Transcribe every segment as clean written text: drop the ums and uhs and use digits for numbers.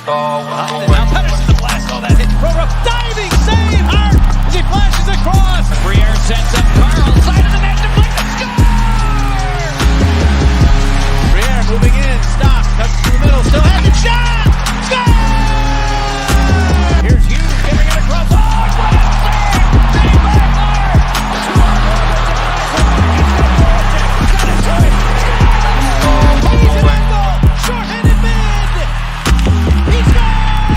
Now Pettersson the blast. Oh, that hit Provorov. Diving save. Hart as he flashes across. Briere sets up Carl. Side of the net. Deflected. Score! Briere moving in. Stop. Cuts to the middle. Still has it. Shot! Score! Here's Hughes getting it across. Oh, save! Dave Maher! He's an angle. Short-handed mid. He scores!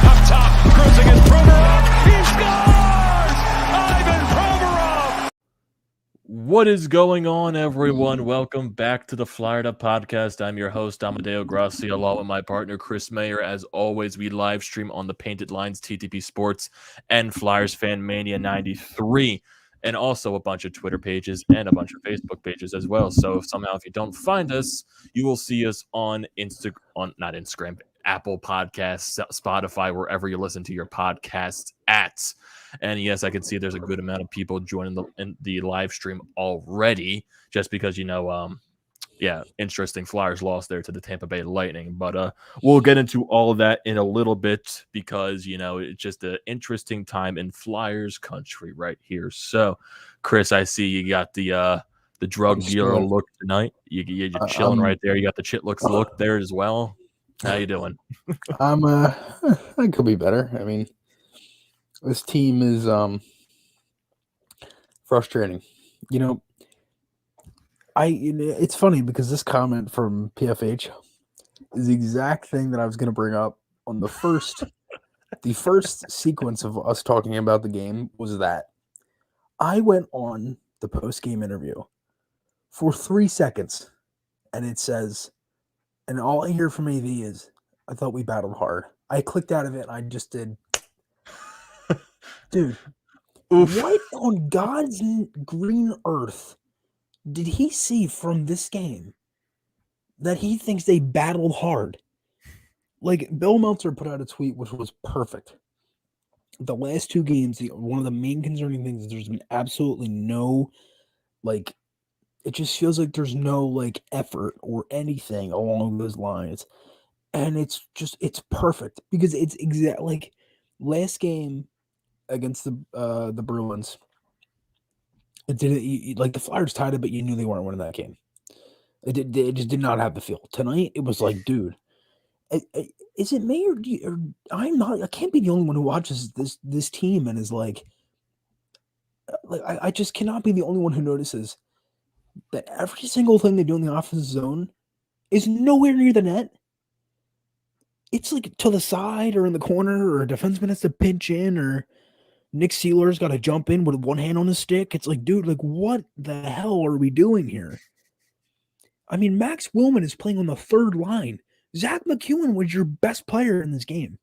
Up top, cruising is Provorov. He scores! Ivan Provorov! What is going on, everyone? Welcome back to the Flyer Podcast. I'm your host, Amedeo Grassia, along with my partner, Chris Maher. As always, we live stream on the Painted Lines, TTP Sports, and Flyers Fan Mania 93, and also a bunch of Twitter pages and a bunch of Facebook pages as well. So if you don't find us, you will see us on not Instagram, Apple Podcasts, Spotify, wherever you listen to your podcasts at. And yes, I can see there's a good amount of people joining the live stream already, just because, interesting Flyers lost there to the Tampa Bay Lightning. But we'll get into all of that in a little bit because, it's just an interesting time in Flyers country right here. So, Chris, I see you got the drug dealer look tonight. You're chilling right there. You got the chit looks look there as well. How you doing? I could be better. I mean, this team is frustrating. It's funny because this comment from PFH is the exact thing that I was going to bring up on the first sequence of us talking about the game. Was that I went on the post-game interview for 3 seconds, and it says, and all I hear from AV is, I thought we battled hard. I clicked out of it, and I just did. Dude, oof. What on God's green earth did he see from this game that he thinks they battled hard? Like, Bill Meltzer put out a tweet which was perfect. The last two games, one of the main concerning things is there's been absolutely no, it just feels like there's no, effort or anything along those lines. And it's perfect because it's exactly last game against the Bruins. It didn't the Flyers tied it, but you knew they weren't winning that game. It just did not have the feel. Tonight, it was like, dude, is it me or I'm not? I can't be the only one who watches this team and is like I just cannot be the only one who notices that every single thing they do in the offensive zone is nowhere near the net. It's like to the side or in the corner, or a defenseman has to pinch in, or Nick Seeler's got to jump in with one hand on his stick. It's like, dude, what the hell are we doing here? I mean, Max Willman is playing on the third line. Zach McEwen was your best player in this game.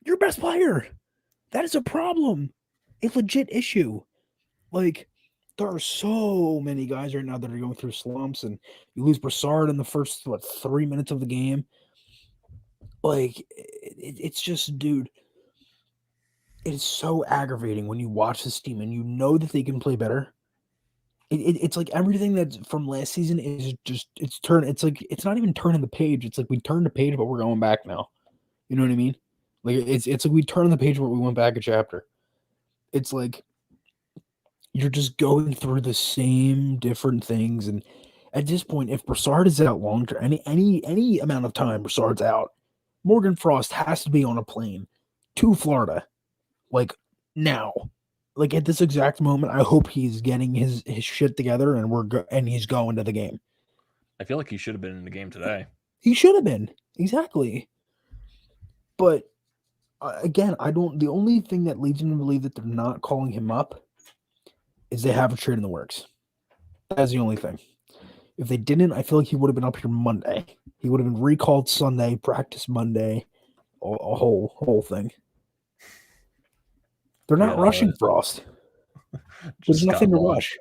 Your best player. That is a problem. A legit issue. There are so many guys right now that are going through slumps, and you lose Brassard in the first, 3 minutes of the game. It's just, dude, it is so aggravating when you watch this team and you know that they can play better. It's like everything that's from last season is just, it's not even turning the page. It's like we turned the page, but we're going back now. You know what I mean? It's like we turned the page, but we went back a chapter. It's like you're just going through the same different things. And at this point, if Brassard is out long term, any amount of time Brassard's out, Morgan Frost has to be on a plane to Florida, now. At this exact moment, I hope he's getting his shit together and he's going to the game. I feel like he should have been in the game today. He should have been. Exactly. But again, the only thing that leads me to believe that they're not calling him up is they have a trade in the works. That's the only thing. If they didn't, I feel like he would have been up here Monday. He would have been recalled Sunday, practice Monday, a whole thing. They're not rushing Frost. There's nothing to rush.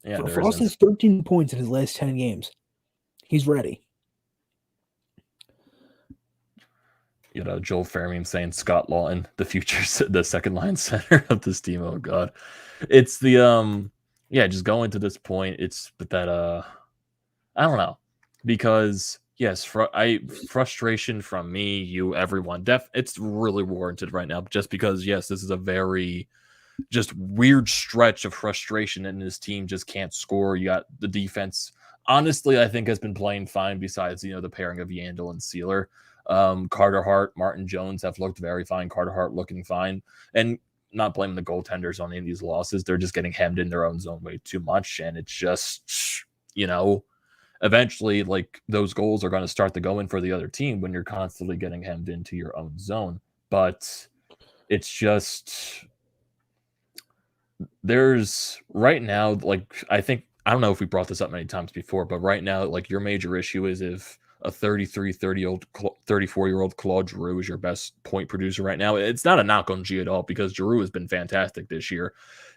Yeah, Frost has 13 points in his last 10 games. He's ready. Joel Fairman saying Scott Lawton, the future, the second line center of this team. Oh God, it's the just going to this point. It's that I don't know, because yes, frustration from me, you, everyone. It's really warranted right now, just because yes, this is a very just weird stretch of frustration, and his team just can't score. You got the defense. Honestly, I think has been playing fine. Besides, the pairing of Yandel and Sealer, Carter Hart, Martin Jones have looked very fine. Carter Hart looking fine, and not blaming the goaltenders on any of these losses. They're just getting hemmed in their own zone way too much, and it's just eventually, like, those goals are going to start to go in for the other team when you're constantly getting hemmed into your own zone. But it's just there's right now, like, I don't know if we brought this up many times before, but right now, like, your major issue is if a 34-year-old Claude Giroux is your best point producer right now. It's not a knock on G at all, because Giroux has been fantastic this year.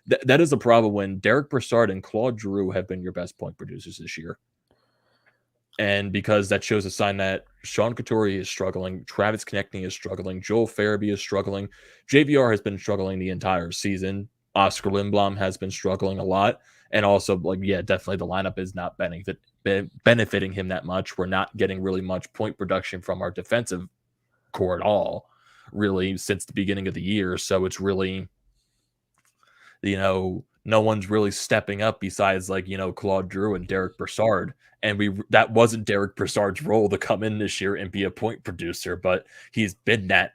That is a problem when Derek Brassard and Claude Giroux have been your best point producers this year. And because that shows a sign that Sean Couturier is struggling, Travis Konechny is struggling, Joel Farabee is struggling, JVR has been struggling the entire season, Oscar Lindblom has been struggling a lot, and also, like, yeah, definitely the lineup is not benefiting him that much. We're not getting really much point production from our defensive core at all, really, since the beginning of the year. So it's really, no one's really stepping up besides, like, Claude Giroux and Derek Brassard. And that wasn't Derek Brassard's role to come in this year and be a point producer, but he's been that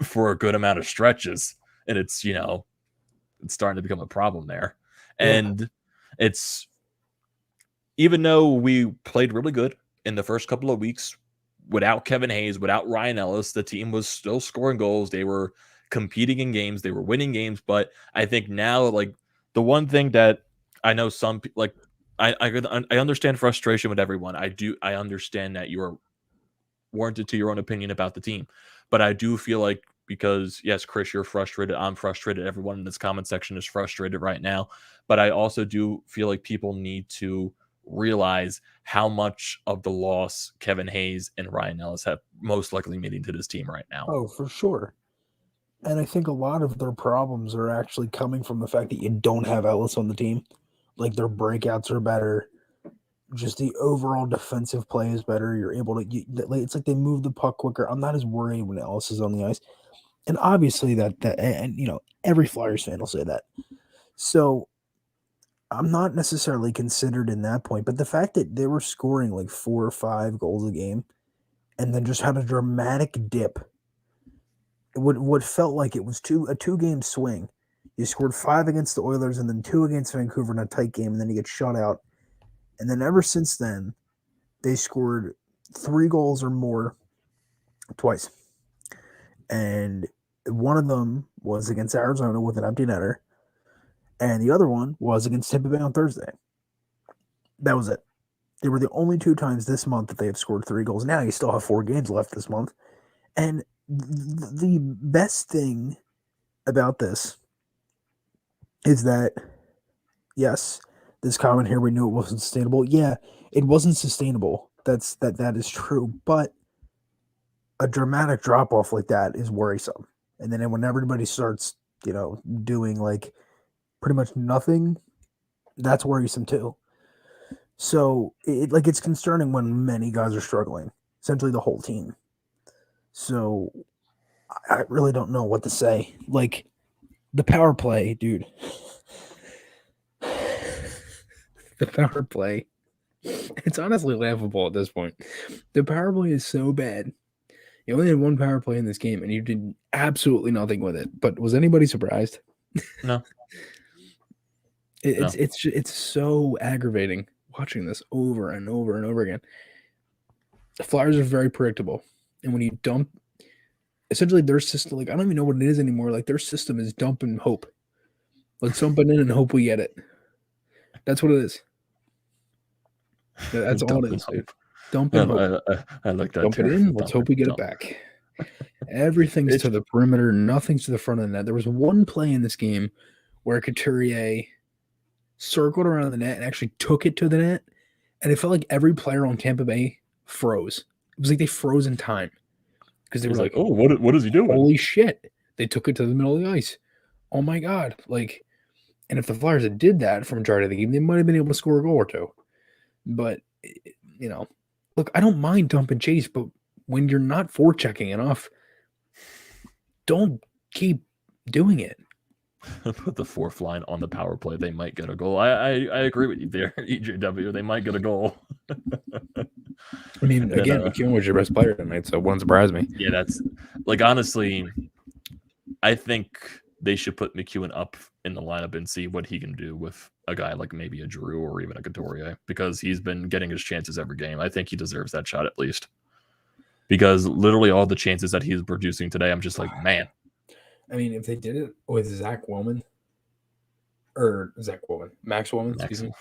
for a good amount of stretches. And it's starting to become a problem there. Yeah. And it's, even though we played really good in the first couple of weeks without Kevin Hayes, without Ryan Ellis, the team was still scoring goals. They were competing in games, they were winning games. But I think now, like, the one thing that I know some people, like, I understand frustration with everyone. I understand that you are warranted to your own opinion about the team, but I do feel like, because yes, Chris, you're frustrated, I'm frustrated, everyone in this comment section is frustrated right now, but I also do feel like people need to realize how much of the loss Kevin Hayes and Ryan Ellis have most likely made into this team right now. Oh, for sure. And I think a lot of their problems are actually coming from the fact that you don't have Ellis on the team. Like, their breakouts are better. Just the overall defensive play is better. You're able to it's like they move the puck quicker. I'm not as worried when Ellis is on the ice. And obviously every Flyers fan will say that. So I'm not necessarily considered in that point, but the fact that they were scoring like 4 or 5 goals a game and then just had a dramatic dip, what felt like it was a 2-game swing. You scored 5 against the Oilers and then 2 against Vancouver in a tight game, and then you get shut out. And then ever since then, they scored 3 goals or more twice. And one of them was against Arizona with an empty netter, and the other one was against Tampa Bay on Thursday. That was it. They were the only 2 times this month that they have scored 3 goals. Now you still have 4 games left this month. And the best thing about this is that, yes, this comment here, we knew it wasn't sustainable. Yeah, it wasn't sustainable. That is true. But a dramatic drop-off like that is worrisome. And then when everybody starts, doing, like, pretty much nothing, that's worrisome too. So, it's concerning when many guys are struggling. Essentially the whole team. So, I really don't know what to say. Like, the power play, dude. The power play. It's honestly laughable at this point. The power play is so bad. You only had 1 power play in this game, and you did absolutely nothing with it. But was anybody surprised? No. It's so aggravating watching this over and over and over again. The Flyers are very predictable, and when you dump, essentially their system, like, I don't even know what it is anymore. Like, their system is dump and hope. Let's dump it in and hope we get it. That's what it is. That's all it is, dude. Dump and hope. I like that. Dump it in. Let's hope we get it back. Everything's to the perimeter. Nothing's to the front of the net. There was one play in this game where Couturier circled around the net and actually took it to the net, and it felt like every player on Tampa Bay froze. It was like they froze in time because they were like, "Oh, what is he doing? Holy shit!" They took it to the middle of the ice. Oh my god! Like, and if the Flyers had did that from majority of the game, they might have been able to score a goal or 2. But look, I don't mind dump and chase, but when you're not forechecking enough, don't keep doing it. Put the fourth line on the power play. They might get a goal. I agree with you there, EJW. They might get a goal. I mean, again, McEwen was your best player tonight, so it won't surprise me. Yeah, that's like honestly, I think they should put McEwen up in the lineup and see what he can do with a guy like maybe a Drew or even a Couturier, because he's been getting his chances every game. I think he deserves that shot at least. Because literally all the chances that he's producing today, I'm just like, man. I mean, if they did it with Max Woman, excuse me.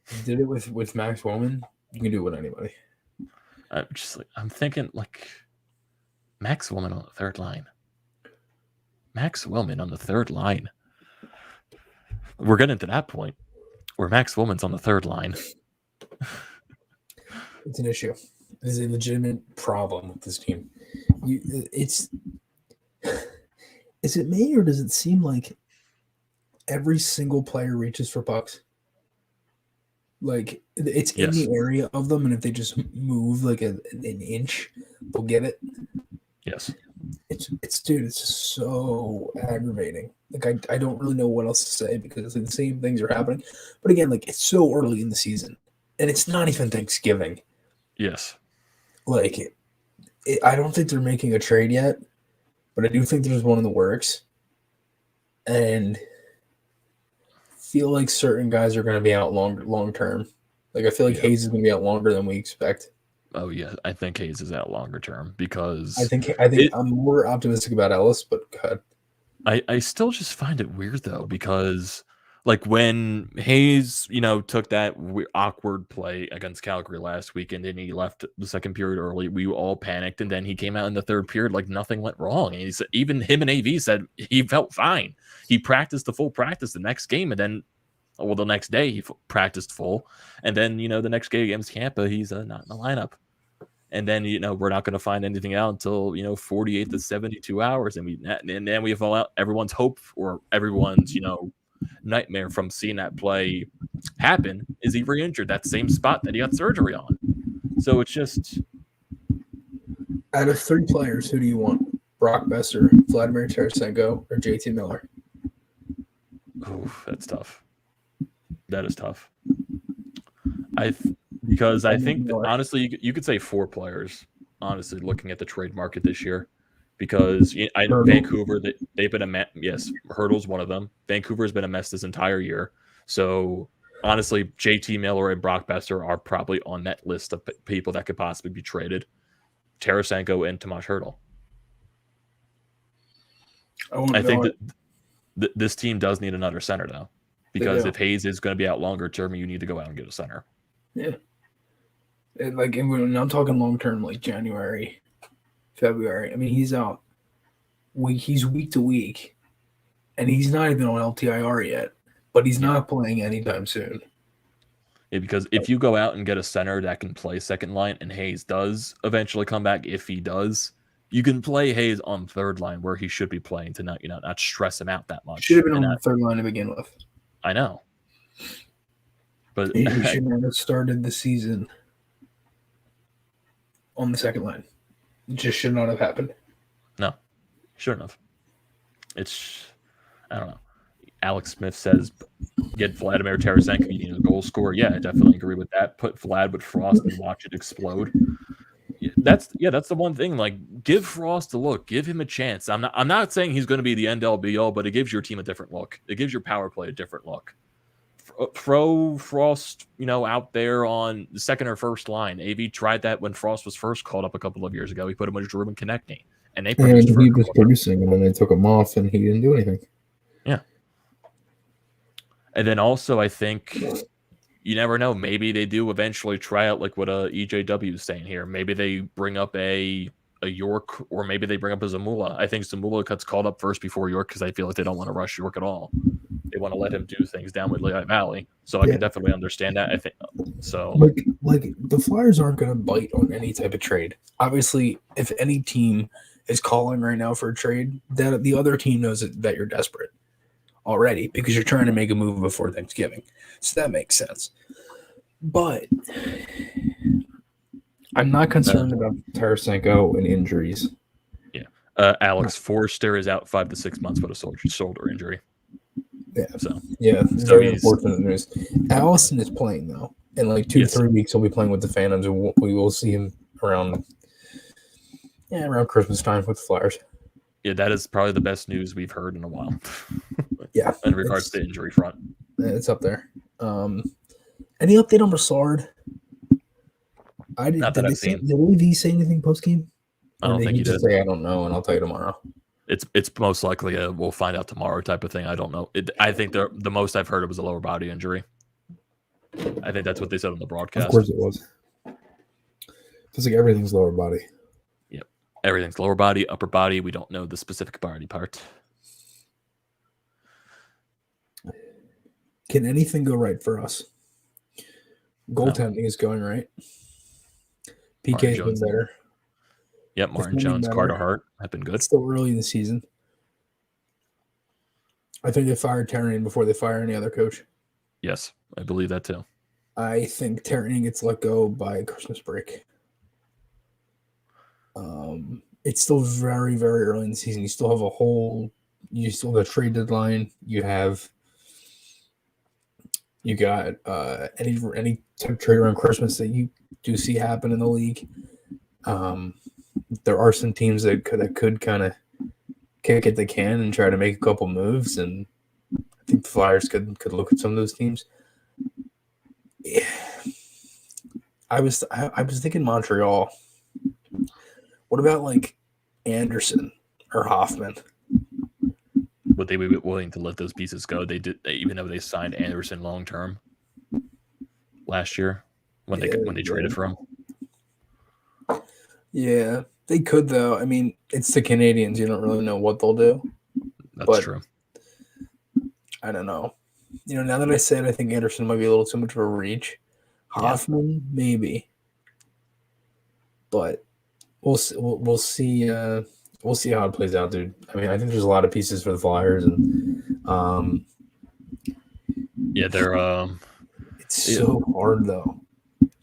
If they did it with Max Woman, you can do it with anybody. I'm thinking like Max Woman on the third line. Max Willman on the third line. We're getting to that point where Max Willman's on the third line. It's an issue. It's a legitimate problem with this team. Is it me, or does it seem like every single player reaches for pucks? Like it's in the area of them, and if they just move like an inch, they'll get it. Yes. It's just so aggravating. Like I don't really know what else to say, because the same things are happening. But again, like it's so early in the season, and it's not even Thanksgiving. Yes. Like I don't think they're making a trade yet, but I do think there's one in the works, and feel like certain guys are going to be out long term. Like I feel like Hayes is going to be out longer than we expect. Oh yeah, I think Hayes is out longer term, because I think I'm more optimistic about Ellis, but go ahead. I still just find it weird though, because like when Hayes, took that awkward play against Calgary last weekend and he left the second period early, we all panicked, and then he came out in the third period like nothing went wrong. And he said, even him and AV said he felt fine. He practiced the full practice the next game, and then the next day he practiced full, and then the next game against Tampa he's not in the lineup. And then we're not going to find anything out until 48 to 72 hours, and then we fall out. Everyone's hope, or everyone's nightmare from seeing that play happen, is he re-injured that same spot that he got surgery on. So it's just, out of three players, who do you want? Brock Besser, Vladimir Tarasenko, or JT Miller? Oh, that's tough. That is tough. Because I think honestly, you could say four players. Honestly, looking at the trade market this year, because Vancouver, they've been a mess. Yes, Hurdle's one of them. Vancouver's been a mess this entire year. So honestly, JT Miller and Brock Besser are probably on that list of people that could possibly be traded. Tarasenko and Tomas Hurdle. I think that this team does need another center though, because if Hayes is going to be out longer term, you need to go out and get a center. Yeah. And when I'm talking long term, like January, February. I mean, he's out. He's week to week, and he's not even on LTIR yet. But he's not playing anytime soon. Yeah, because if you go out and get a center that can play second line, and Hayes does eventually come back, if he does, you can play Hayes on third line where he should be playing to not stress him out that much. Should have been on the third line to begin with. I know. But he should not have started the season on the second line. It just should not have happened. No, shouldn't have. I don't know. Alex Smith says, get Vladimir Tarasenko, you need a goal scorer. Yeah, I definitely agree with that. Put Vlad with Frost and watch it explode. That's the one thing. Like, give Frost a look. Give him a chance. I'm not saying he's going to be the end all be all, but it gives your team a different look. It gives your power play a different look. Throw Frost, out there on the second or first line. AV tried that when Frost was first called up a couple of years ago. He put him with Drew and Konechny, and he was producing, and then they took him off, and he didn't do anything. Yeah. And then also, I think you never know. Maybe they do eventually try out like what EJW is saying here. Maybe they bring up a York, or maybe they bring up a Zamula. I think Zamula gets called up first before York, because I feel like they don't want to rush York at all. They want to let him do things down with Lehigh Valley. So I can definitely understand that. I think so. Like the Flyers aren't going to bite on any type of trade. Obviously, if any team is calling right now for a trade, that the other team knows that you're desperate already, because you're trying to make a move before Thanksgiving. So that makes sense. But I'm not concerned about Tarasenko and injuries. Alex Forster is out 5 to 6 months with a shoulder injury. Yeah. So Very unfortunate news. Allison is playing though. In like 2-3 weeks, he'll be playing with the Phantoms, and we will see him around Christmas time with the Flyers. Yeah, that is probably the best news we've heard in a while. Yeah, in regards to injury front, it's up there. Any update on Brassard? Not that I've seen. Did Louis V say anything post game? I don't think he did. Say I don't know, and I'll tell you tomorrow. It's most likely a we'll find out tomorrow type of thing. I don't know. I think the most I've heard it was a lower body injury. I think that's what they said on the broadcast. Of course it was. It's like everything's lower body. Yep. Everything's lower body, upper body. We don't know the specific body part. Can anything go right for us? Goaltending is going right. PK has been better. Yep, Martin Jones, Carter Hart have been good. It's still early in the season. I think they fired Terrian before they fire any other coach. Yes, I believe that too. I think Terrian gets let go by Christmas break. It's still very, very early in the season. You still have a trade deadline. You got any type of trade around Christmas that you do see happen in the league. There are some teams that could kind of kick at the can and try to make a couple moves, and I think the Flyers could look at some of those teams. Yeah. I was thinking Montreal. What about like Anderson or Hoffman? Would they be willing to let those pieces go? They did, even though they signed Anderson long term last year when they traded for him. Yeah, they could though. I mean, it's the Canadians. You don't really know what they'll do. That's true. I don't know. Now that I said, I think Anderson might be a little too much of a reach. Hoffman, maybe, but we'll see. We'll see how it plays out, dude. I mean, I think there's a lot of pieces for the Flyers, and they're it's so hard though.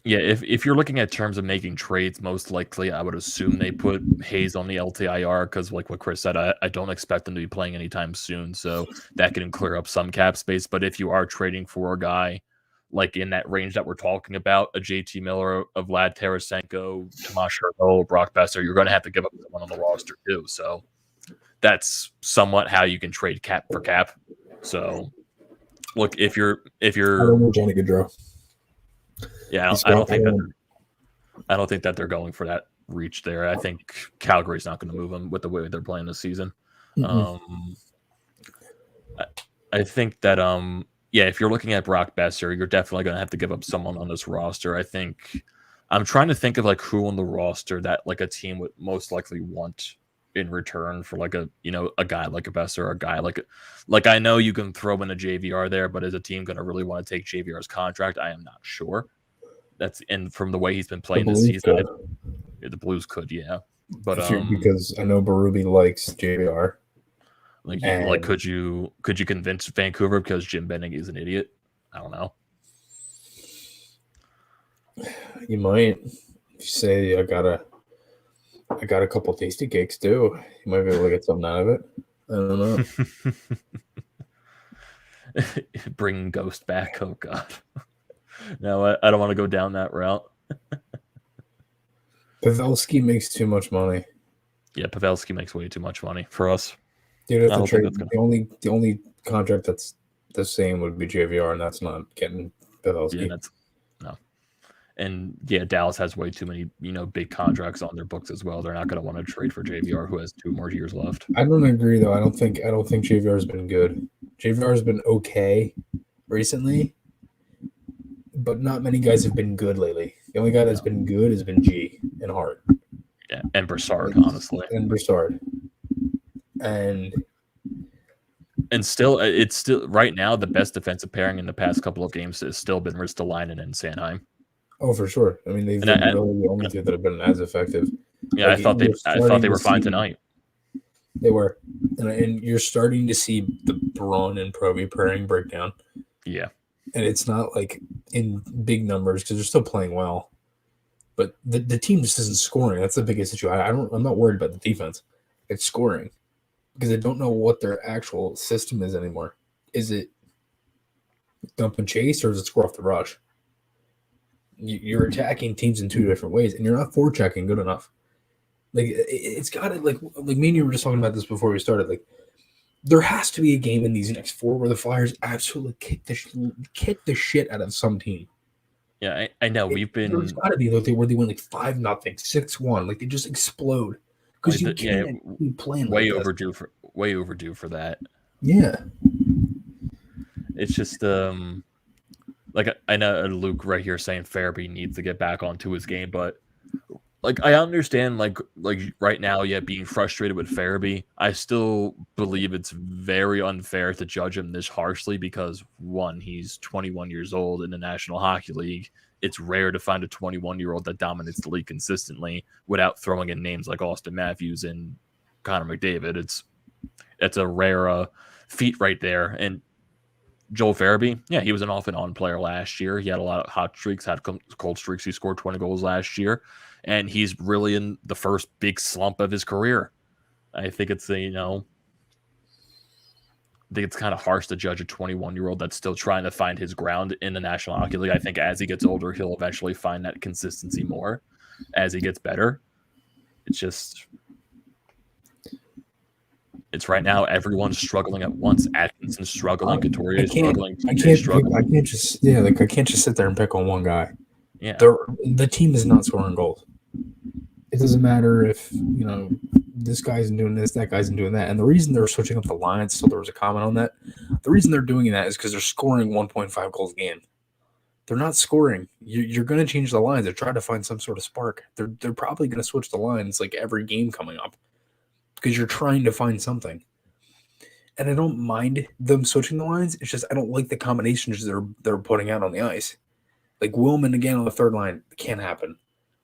Yeah, if you're looking at terms of making trades, most likely I would assume they put Hayes on the LTIR because, like what Chris said, I don't expect them to be playing anytime soon, so that can clear up some cap space. But if you are trading for a guy like in that range that we're talking about, a JT Miller, a Vlad Tarasenko, Tomas Hertl, Brock Besser, you're going to have to give up someone on the roster too. So that's somewhat how you can trade cap for cap. So look, if you're I don't know Johnny Gaudreau. Yeah, I don't think that they're going for that reach there. I think Calgary's not going to move them with the way they're playing this season. Mm-hmm. I think that if you're looking at Brock Besser, you're definitely going to have to give up someone on this roster. I think I'm trying to think of like who on the roster that like a team would most likely want in return for like a guy like a Besser, or a guy like I know you can throw in a JVR there, but is a team going to really want to take JVR's contract? I am not sure. And from the way he's been playing this season, the Blues could, yeah. But because I know Berube likes JVR. Could you convince Vancouver because Jim Benning is an idiot? I don't know. You might. If you say I got a couple tasty cakes too, you might be able to get something out of it. I don't know. Bring Ghost back. Oh God. No, I don't want to go down that route. Pavelski makes too much money. Yeah, Pavelski makes way too much money for us. Dude, the only contract that's the same would be JVR, and that's not getting Pavelski. Yeah, no. And yeah, Dallas has way too many, big contracts on their books as well. They're not going to want to trade for JVR, who has 2 more years left. I don't agree though. I don't think JVR has been good. JVR has been okay recently, but not many guys have been good lately. The only guy that's been good has been G and Hart. Yeah, and Brassard, honestly. And Brassard. And still, it's still right now the best defensive pairing in the past couple of games has still been Ristolainen and Sanheim. Oh, for sure. I mean, they've been really the only two that have been as effective. Yeah, I thought they were fine tonight. They were, and you're starting to see the Braun and Proby pairing break down. Yeah. And it's not like in big numbers because they're still playing well. But the team just isn't scoring. That's the biggest issue. I'm not worried about the defense. It's scoring because I don't know what their actual system is anymore. Is it dump and chase or is it score off the rush? You're attacking teams in two different ways, and you're not forechecking good enough. Like it's got to like me and you were just talking about this before we started. Like there has to be a game in these next four where the Flyers absolutely kick the shit out of some team. Yeah, I know. There's got to be where they win like 5-0, 6-1. Like they just explode because you can't be playing way like overdue for that. Yeah, it's just like I know Luke right here saying Farabee needs to get back onto his game, but like I understand like right now, being frustrated with Farabee. I still believe it's very unfair to judge him this harshly because one, he's 21 years old in the National Hockey League. It's rare to find a 21-year-old that dominates the league consistently without throwing in names like Austin Matthews and Connor McDavid. It's a rare feat right there. And Joel Farabee, he was an off and on player last year. He had a lot of hot streaks, had cold streaks. He scored 20 goals last year, and he's really in the first big slump of his career. I think it's I think it's kind of harsh to judge a 21-year-old that's still trying to find his ground in the National Hockey League. I think as he gets older, he'll eventually find that consistency more as he gets better. It's right now everyone's struggling at once. Atkinson's struggling, Couturier is struggling. I can't just sit there and pick on one guy. Yeah, the team is not scoring goals. It doesn't matter if this guy's doing this, that guy's doing that. And the reason they're switching up the lines, so there was a comment on that. The reason they're doing that is because they're scoring 1.5 goals a game. They're not scoring. You're going to change the lines. They're trying to find some sort of spark. They're probably going to switch the lines like every game coming up because you're trying to find something. And I don't mind them switching the lines. It's just I don't like the combinations they're putting out on the ice. Like Willman again on the third line, it can't happen.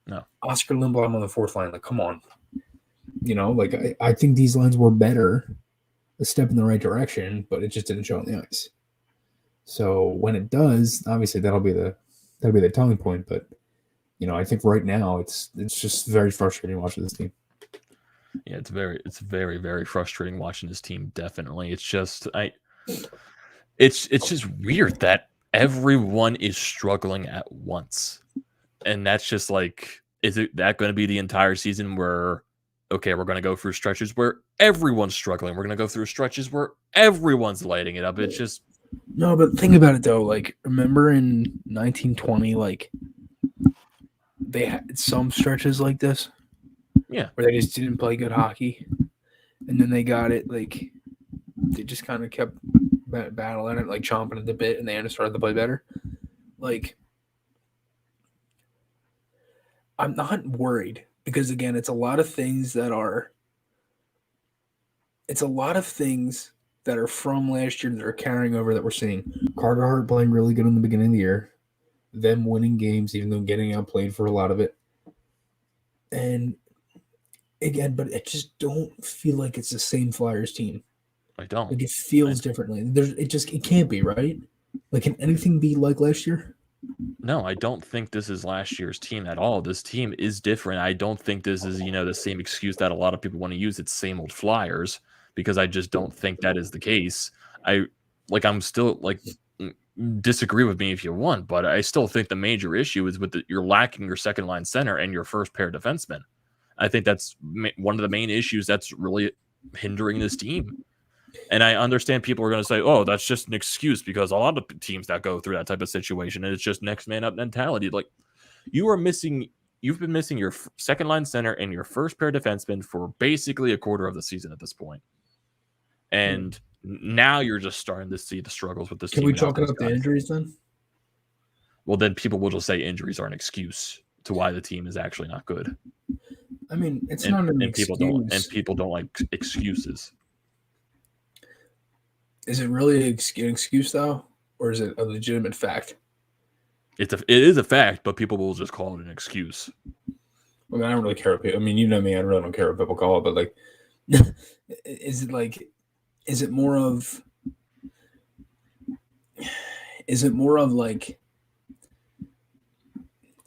No. Oscar Lindblom on the fourth line, like come on. I think these lines were better, a step in the right direction, but it just didn't show on the ice. So when it does, obviously that'll be the telling point. But I think right now it's just very frustrating watching this team. Yeah, it's very, very frustrating watching this team. Definitely, it's just just weird that everyone is struggling at once, and that's just like, is it that going to be the entire season where? Okay, we're going to go through stretches where everyone's struggling. We're going to go through stretches where everyone's lighting it up. It's just no, but think about it though. Like, remember in 1920, like they had some stretches like this, where they just didn't play good hockey, and then they got it. Like, they just kind of kept battling it, like chomping at the bit, and they started to play better. Like, I'm not worried. Because again, it's a lot of things that are from last year that are carrying over that we're seeing. Carter Hart playing really good in the beginning of the year, them winning games, even though getting outplayed for a lot of it. And again, but I just don't feel like it's the same Flyers team. I don't. Like it feels differently. It can't be, right? Like, can anything be like last year? No, I don't think this is last year's team at all. This team is different. I don't think this is, the same excuse that a lot of people want to use. It's same old Flyers, because I just don't think that is the case. I'm still disagree with me if you want, but I still think the major issue is you're lacking your second line center and your first pair defensemen. I think that's one of the main issues that's really hindering this team. And I understand people are going to say, oh, that's just an excuse because a lot of teams that go through that type of situation, and it's just next man up mentality. Like, you've been missing your second line center and your first pair defenseman for basically a quarter of the season at this point. And now you're just starting to see the struggles with this team. Can we chalk it up to injuries then? Well, then people will just say injuries are an excuse to why the team is actually not good. I mean, it's not an excuse. People don't like excuses. Is it really an excuse, though? Or is it a legitimate fact? It is a fact, but people will just call it an excuse. I mean, I don't really care what people... I mean, you know me, I really don't care what people call it, but, like... Is it more of, like...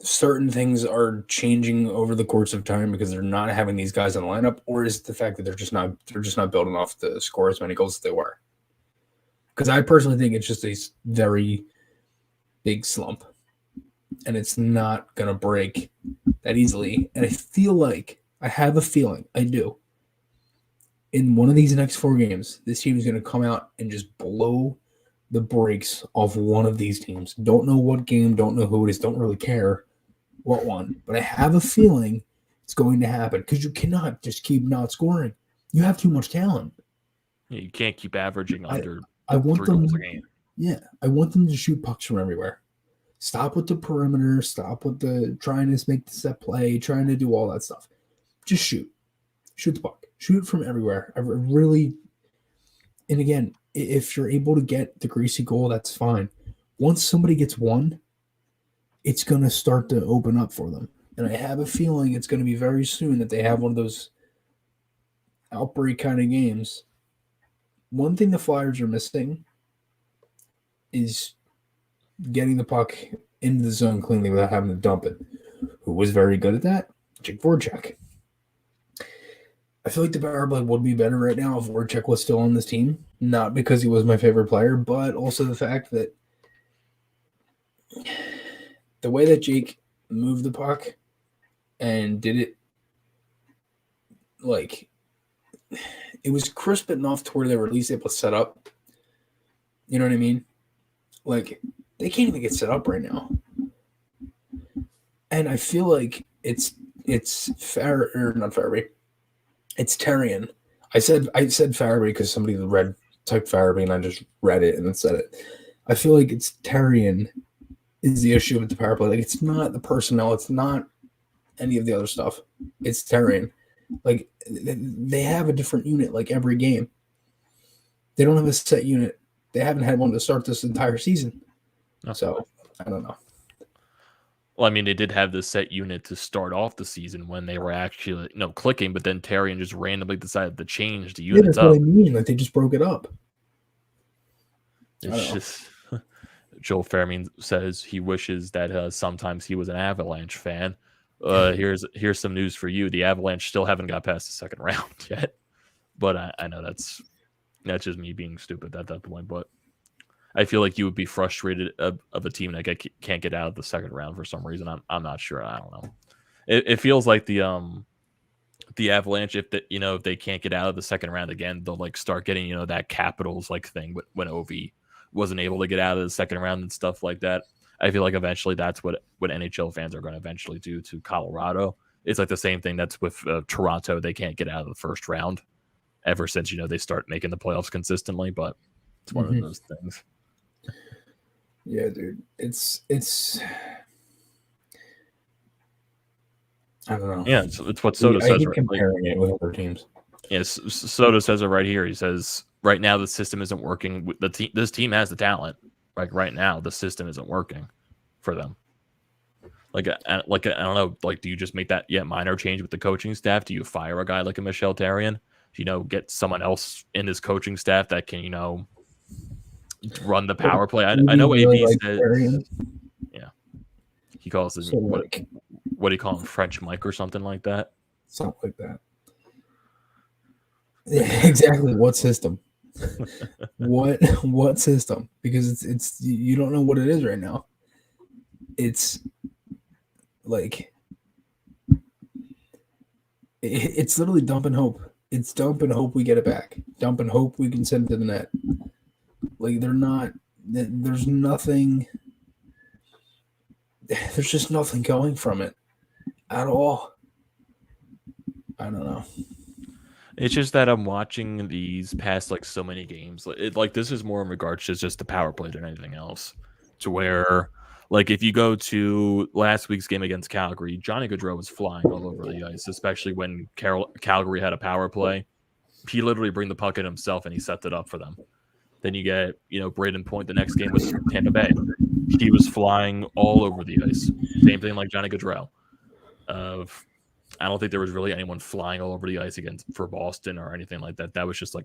certain things are changing over the course of time because they're not having these guys in the lineup, or is it the fact that they're just not building off to score as many goals as they were? Because I personally think it's just a very big slump, and it's not gonna break that easily. And I have a feeling, I do, in one of these next 4 games, this team is gonna come out and just blow the brakes off one of these teams. Don't know what game, don't know who it is, don't really care what one, but I have a feeling it's going to happen because you cannot just keep not scoring. You have too much talent. Yeah, you can't keep averaging under I want 3 them, goals a game. Yeah, I want them to shoot pucks from everywhere. Stop with the perimeter. Stop with the trying to make the set play, trying to do all that stuff. Just shoot. Shoot the puck. Shoot from everywhere. I really, and again, if you're able to get the greasy goal, that's fine. Once somebody gets one, it's going to start to open up for them. And I have a feeling it's going to be very soon that they have one of those outbreak kind of games. One thing the Flyers are missing is getting the puck into the zone cleanly without having to dump it. Who was very good at that? Jake Voracek. I feel like the power play would be better right now if Voracek was still on this team. Not because he was my favorite player, but also the fact that the way that Jake moved the puck and did it, like, it was crisp enough to where they were at least able to set up. You know what I mean? Like, they can't even get set up right now. And I feel like it's fair or not Farabee. It's Terrian. I said Farabee because somebody typed Farabee and I just read it and then said it. I feel like it's Terrian is the issue with the power play. Like, it's not the personnel. It's not any of the other stuff. It's Terrian. Like, they have a different unit like every game. They don't have a set unit. They haven't had one to start this entire season. No. So, I don't know. Well, I mean, they did have this set unit to start off the season when they were actually clicking, but then Terrian just randomly decided to change the units that's what I mean. Like, they just broke it up. It's just Joel Fairman says he wishes that sometimes he was an Avalanche fan. Here's some news for you. The Avalanche still haven't got past the second round yet, but I know that's just me being stupid at that point. But I feel like you would be frustrated of a team that can't get out of the second round for some reason. I'm not sure. I don't know. It feels like the Avalanche, if they can't get out of the second round again, they'll like start getting that Capitals like thing when Ovi wasn't able to get out of the second round and stuff like that. I feel like eventually that's what NHL fans are going to eventually do to Colorado. It's like the same thing that's with Toronto. They can't get out of the first round ever since they start making the playoffs consistently. But it's one of those things. Yeah, dude. It's I don't know. Yeah, it's what Soda says. I hate comparing it with other teams. Yes, Soda says it right here. He says right now the system isn't working. This team has the talent. Like right now, the system isn't working for them. Like I don't know. Like, do you just make that minor change with the coaching staff? Do you fire a guy like a Michel Therrien? Get someone else in his coaching staff that can run the power play. I know AB says, yeah, he calls it what do you call him, French Mike or something like that. Something like that. Yeah, exactly. What system? what system? Because it's you don't know what it is right now. It's like it's literally dump and hope. It's dump and hope we get it back. Dump and hope we can send it to the net. Like there's nothing. There's just nothing going from it at all. I don't know. It's just that I'm watching these past so many games. This is more in regards to just the power play than anything else. To where if you go to last week's game against Calgary, Johnny Gaudreau was flying all over the ice, especially when Calgary had a power play. He literally bring the puck in himself and he set it up for them. Then you get Braden Point. The next game was Tampa Bay. He was flying all over the ice. Same thing like Johnny Gaudreau. I don't think there was really anyone flying all over the ice for Boston or anything like that. That was just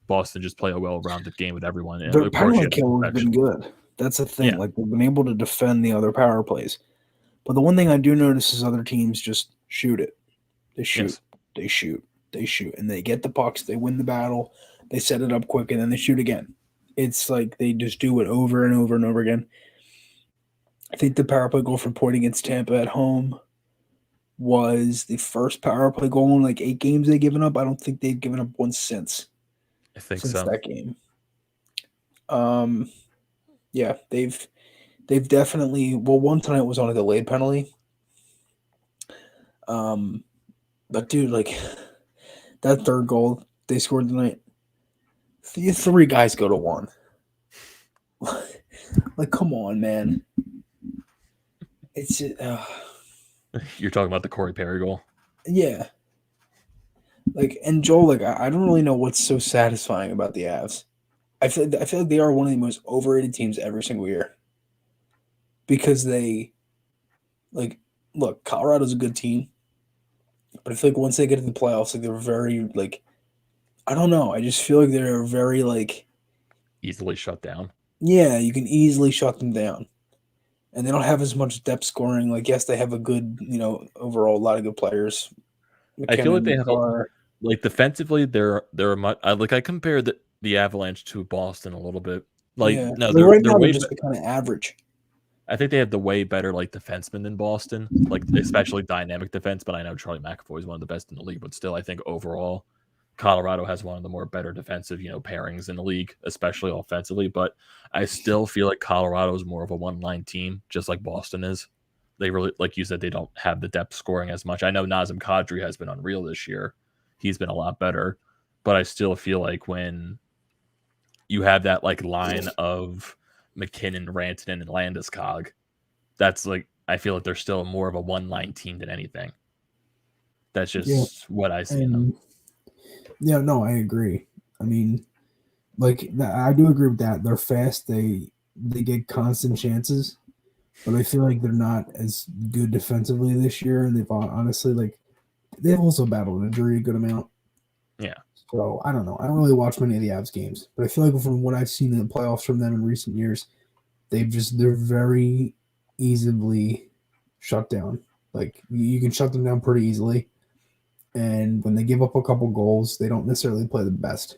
Boston just play a well-rounded game with everyone. Their power kill has been good. That's the thing. Yeah. They've been able to defend the other power plays. But the one thing I do notice is other teams just shoot it. They shoot, Yes. they shoot, they shoot, and they get the pucks. They win the battle. They set it up quick, and then they shoot again. It's like they just do it over and over and over again. I think the power play goal for Point against Tampa at home was the first power play goal in like 8 games they've given up. I don't think they've given up one since I think so. that game. Yeah, they've definitely, well, one tonight was on a delayed penalty. But dude, like that third goal they scored tonight, 3 guys go to 1. Like, come on, man. It's just, You're talking about the Corey Perry goal? yeah. Like, and Joel, like, I don't really know what's so satisfying about the Avs. I feel like they are one of the most overrated teams every single year. Because they, like, look, Colorado's a good team. But I feel like once they get to the playoffs, like, they're very, like, I don't know. I just feel like they're very, like, Easily shut down. yeah, you can easily shut them down. And they don't have as much depth scoring. Like, yes, they have a good, overall, a lot of good players. I feel like McKinnon, they have Maher. like defensively, they're much. I compare the Avalanche to Boston a little bit. Like, Yeah. no, Like, right they're now, way. they're just kind of average. I think they have the way better like defensemen than Boston, like especially dynamic defense. But I know Charlie McAvoy is one of the best in the league. But still, I think overall, Colorado has one of the more better defensive pairings in the league, especially offensively. But I still feel like Colorado is more of a one-line team, just like Boston is. They really, like you said, they don't have the depth scoring as much. I know Nazem Kadri has been unreal this year. He's been a lot better. But I still feel like when you have that like line of McKinnon, Rantanen, and Landeskog, that's like, I feel like they're still more of a one-line team than anything. That's just what I see in them. Yeah, no, I agree. I mean, like, I do agree with that. They're fast. They get constant chances, but I feel like they're not as good defensively this year. And they've honestly, like, they've also battled injury a good amount. Yeah. So I don't know. I don't really watch many of the Avs games, but I feel like from what I've seen in the playoffs from them in recent years, they're very easily shut down. Like, you can shut them down pretty easily. And when they give up a couple goals, they don't necessarily play the best.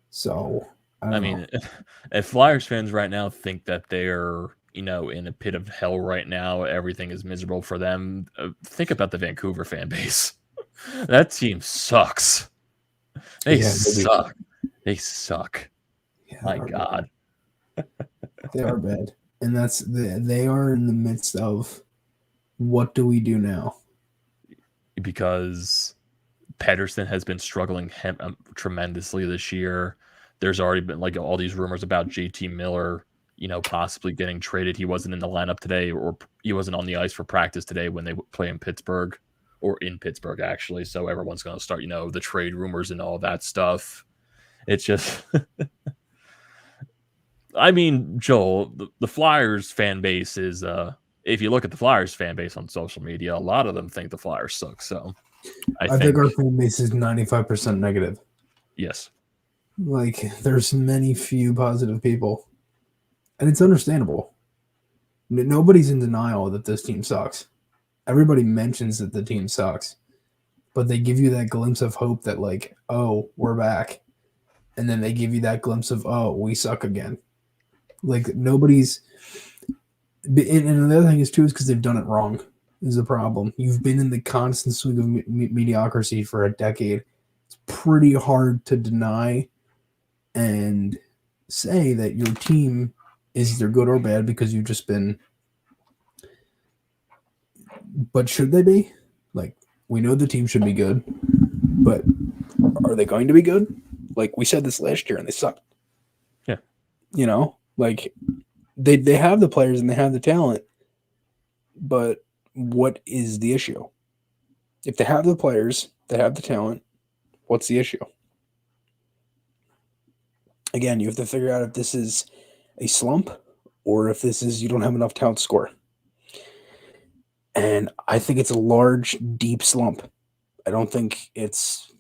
So, I mean, if Flyers fans right now think that they're, in a pit of hell right now, everything is miserable for them, think about the Vancouver fan base. That team sucks. They suck. They suck. Yeah, My God. They are bad. And they are in the midst of, what do we do now? Because Pettersson has been struggling tremendously this year. There's already been like all these rumors about JT Miller, possibly getting traded. He wasn't in the lineup today, or he wasn't on the ice for practice today when they play in Pittsburgh, or in Pittsburgh actually. So everyone's going to start, the trade rumors and all that stuff. It's just, I mean, Joel, the Flyers fan base is, if you look at the Flyers fan base on social media, a lot of them think the Flyers suck. So I think our fan base is 95% negative. Yes. Like, there's many few positive people. And it's understandable. Nobody's in denial that this team sucks. Everybody mentions that the team sucks. But they give you that glimpse of hope that, like, oh, we're back. And then they give you that glimpse of, oh, we suck again. Like, nobody's... And another thing is, too, is because they've done it wrong is a problem. You've been in the constant swing of mediocrity for a decade. It's pretty hard to deny and say that your team is either good or bad because you've just been... But should they be? Like, we know the team should be good, but are they going to be good? Like, we said this last year and they sucked. Yeah. Like... They have the players and they have the talent, but what is the issue? If they have the players, they have the talent, what's the issue? Again, you have to figure out if this is a slump or if this is you don't have enough talent to score. And I think it's a large, deep slump. I don't think it's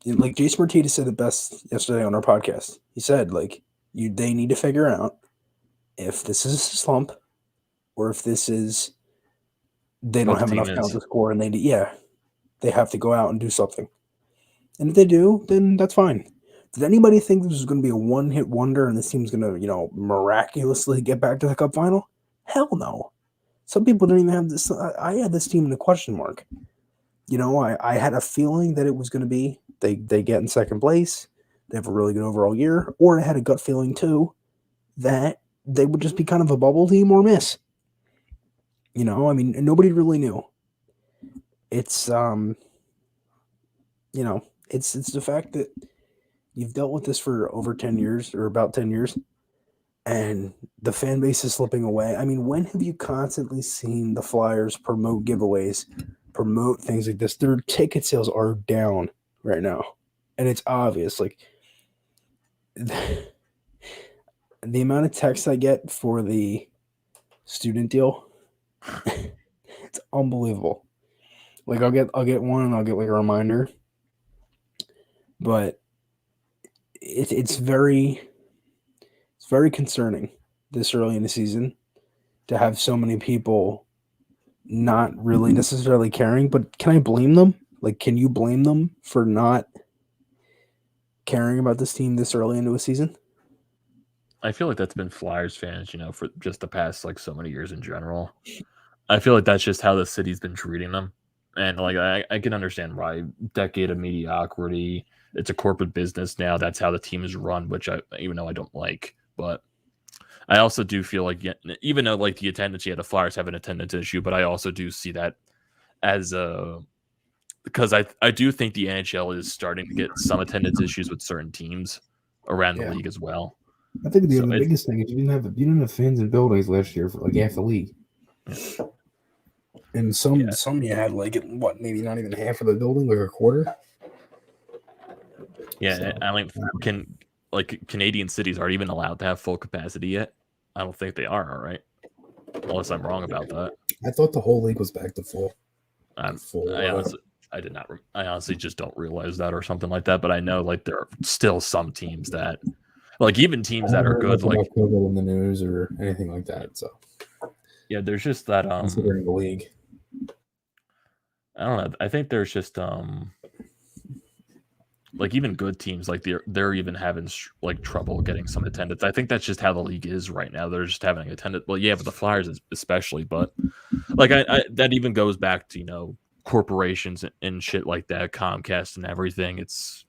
like Jason Martinez said it best yesterday on our podcast. He said, like, they need to figure out if this is a slump or if this is they what don't the have team enough talent is. to score, and they have to go out and do something. And if they do, then that's fine. Did anybody think this was going to be a one-hit wonder and this team's going to, miraculously get back to the Cup final? Hell no. Some people didn't even have this. I had this team in a question mark. I had a feeling that it was going to be they get in second place, they have a really good overall year, or I had a gut feeling too that they would just be kind of a bubble team or miss. Nobody really knew. It's it's the fact that you've dealt with this for over 10 years or about 10 years, and the fan base is slipping away. I mean, when have you constantly seen the Flyers promote giveaways, promote things like this? Their ticket sales are down right now, and it's obvious. Like, the amount of texts I get for the student deal, it's unbelievable. Like, I'll get one, and I'll get like a reminder, but it's very concerning this early in the season to have so many people not really necessarily caring. But can I blame them? Like, can you blame them for not caring about this team this early into a season? I feel like that's been Flyers fans, for just the past like so many years in general. I feel like that's just how the city's been treating them. And like I can understand why. Decade of mediocrity. It's a corporate business now. That's how the team is run, which even though I don't like, but I also do feel like even though like the attendance, the Flyers have an attendance issue, but I also do see that as because I do think the NHL is starting to get some attendance issues with certain teams around the league as well. I think the biggest thing is you didn't have fans in buildings last year for like half the league. Yeah. And some you had like maybe not even half of the building, like a quarter. Yeah, so, I mean, Canadian cities aren't even allowed to have full capacity yet. I don't think they are. All right, unless I'm wrong about that. I thought the whole league was back to full. I did not. I honestly just don't realize that or something like that. But I know like there are still some teams that, like even teams that are good, like COVID in the news or anything like that. So yeah, there's just that. Considering the league, I don't know. I think there's just like even good teams, like they're even having like trouble getting some attendance. I think that's just how the league is right now. They're just having attendance. Well, yeah, but the Flyers especially. But like I that even goes back to corporations and shit like that, Comcast and everything. It's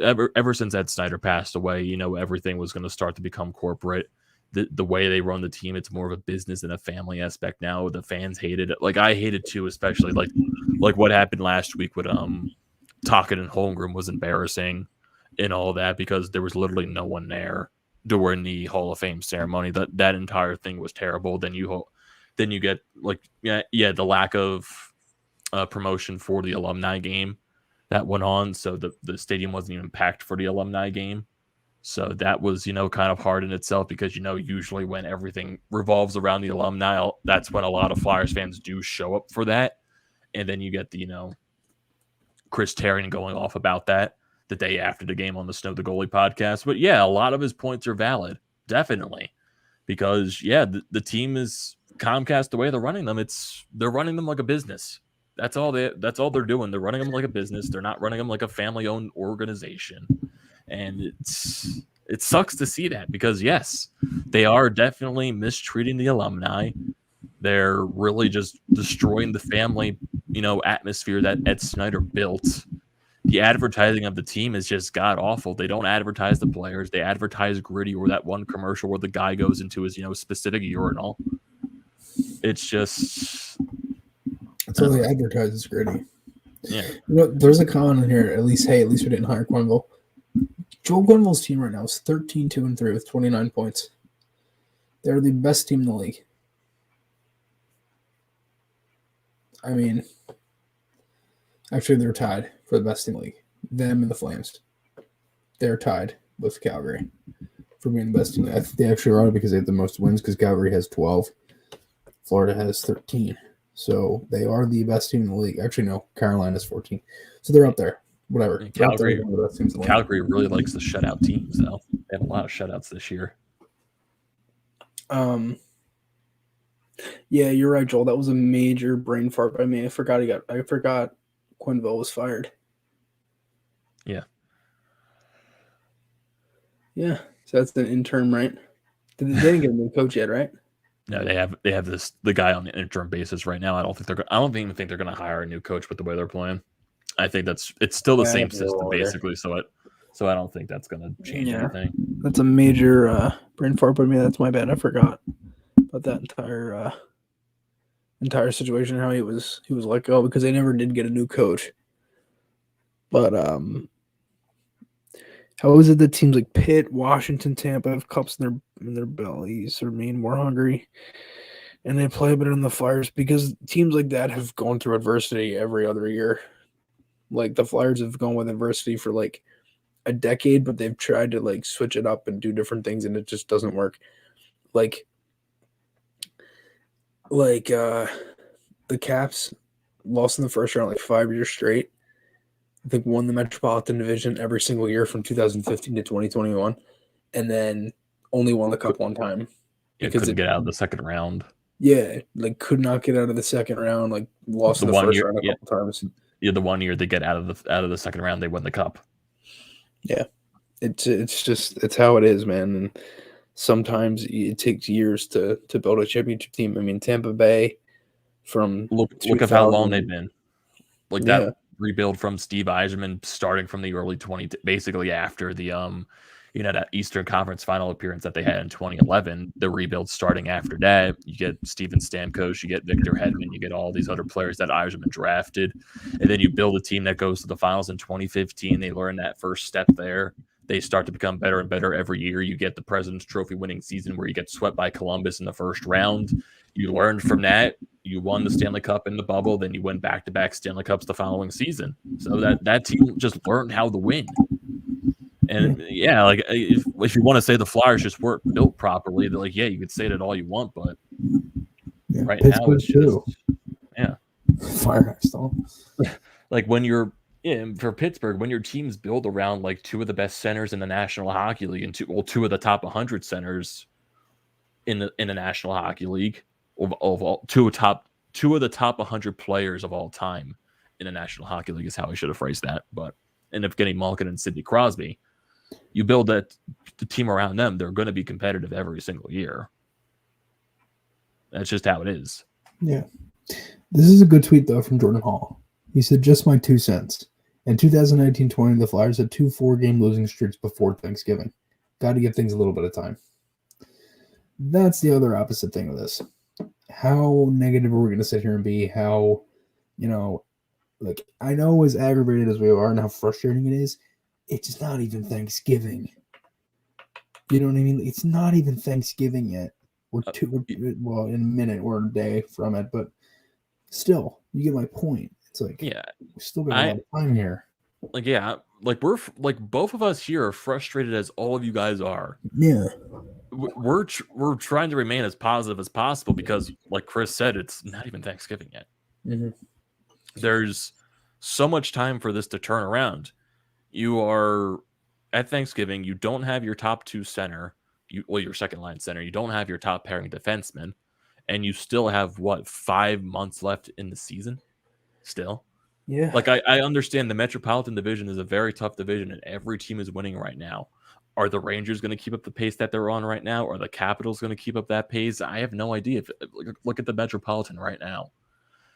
ever since Ed Snyder passed away, everything was going to start to become corporate. The way they run the team, it's more of a business than a family aspect now. The fans hated it. Like I hated too, especially like what happened last week with Tocchet and Holmgren was embarrassing and all that because there was literally no one there during the Hall of Fame ceremony. That entire thing was terrible. Then you get the lack of promotion for the alumni game that went on. So the stadium wasn't even packed for the alumni game. So that was, kind of hard in itself because, usually when everything revolves around the alumni, that's when a lot of Flyers fans do show up for that. And then you get the, Chris Terrian going off about that the day after the game on the Snow the Goalie podcast. But yeah, a lot of his points are valid. Definitely. Because the team is Comcast, the way they're running them, they're running them like a business. That's all they're doing. They're running them like a business. They're not running them like a family-owned organization. And it sucks to see that because yes, they are definitely mistreating the alumni. They're really just destroying the family, atmosphere that Ed Snyder built. The advertising of the team is just god awful. They don't advertise the players. They advertise Gritty or that one commercial where the guy goes into his, specific urinal. It's just that's all they advertise is Gritty. Yeah. There's a comment in here. At least we didn't hire Quenneville. Joel Quenneville's team right now is 13-2-3 with 29 points. They're the best team in the league. I mean, actually, they're tied for the best team in the league. Them and the Flames. They're tied with Calgary for being the best team. I think they actually are because they have the most wins because Calgary has 12. Florida has 13. So they are the best team in the league. Actually, no, Carolina's 14. So they're up there. Whatever. Calgary really likes the shutout teams, though. They have a lot of shutouts this year. Yeah, you're right, Joel. That was a major brain fart by me. I forgot Quenneville was fired. Yeah. Yeah. So that's an interim, right? They didn't get a new coach yet, right? No, they have the guy on the interim basis right now. I don't even think they're gonna hire a new coach with the way they're playing. I think it's still the same system basically. So I don't think that's gonna change anything. That's a major brain fart by me. That's my bad. I forgot about that entire situation. How he was let go because they never did get a new coach. But how is it that teams like Pitt, Washington, Tampa have cups in their bellies or mean more hungry, and they play better than the Flyers because teams like that have gone through adversity every other year. Like the Flyers have gone with adversity for like a decade, but they've tried to like switch it up and do different things, and it just doesn't work. Like the Caps lost in the first round like 5 years straight. I think won the Metropolitan Division every single year from 2015 to 2021, and then only won the Cup one time. It couldn't get out of the second round. Yeah, like could not get out of the second round. Like lost in the first round a couple times. Yeah, the 1 year they get out of the second round, they win the Cup. Yeah, it's how it is, man. And sometimes it takes years to build a championship team. I mean, Tampa Bay from look at how long they've been. Like that rebuild from Steve Yzerman starting from the early basically after the that Eastern Conference final appearance that they had in 2011, the rebuild starting after that. You get Steven Stamkos, you get Victor Hedman, you get all these other players that Yzerman drafted, and then you build a team that goes to the finals in 2015. They learn that first step there. They start to become better and better every year. You get the President's Trophy winning season where you get swept by Columbus in the first round. You learned from that. You won the Stanley Cup in the bubble. Then you win back-to-back Stanley Cups the following season. So that team just learned how to win. And yeah, like if you want to say the Flyers just weren't built properly, like you could say that all you want, but right now it's just Fire still. Like when you're for Pittsburgh, when your team's built around like two of the best centers in the National Hockey League and two of the top 100 centers in the National Hockey League of all two of the top 100 players of all time in the National Hockey League is how I should have phrased that, but end up getting Malkin and Sidney Crosby. You build the team around them, they're going to be competitive every single year. That's just how it is. Yeah. This is a good tweet, though, from Jordan Hall. He said, just my 2 cents. In 2019-20, the Flyers had 2 4-game losing streaks before Thanksgiving. Got to give things a little bit of time. That's the other opposite thing of this. How negative are we going to sit here and be? How, like, I know as aggravated as we are and how frustrating it is, it's not even Thanksgiving. You know what I mean? It's not even Thanksgiving yet. We're in a minute or a day from it, but still, you get my point. It's like, we still got a lot of time here. We're both of us here are frustrated as all of you guys are. Yeah. We're trying to remain as positive as possible because, like Chris said, it's not even Thanksgiving yet. Mm-hmm. There's so much time for this to turn around. You are at Thanksgiving. You don't have your top 2 center. Your second line center. You don't have your top pairing defenseman, and you still have 5 months left in the season. Still, yeah. Like I understand the Metropolitan Division is a very tough division, and every team is winning right now. Are the Rangers going to keep up the pace that they're on right now? Are the Capitals going to keep up that pace? I have no idea. Look at the Metropolitan right now,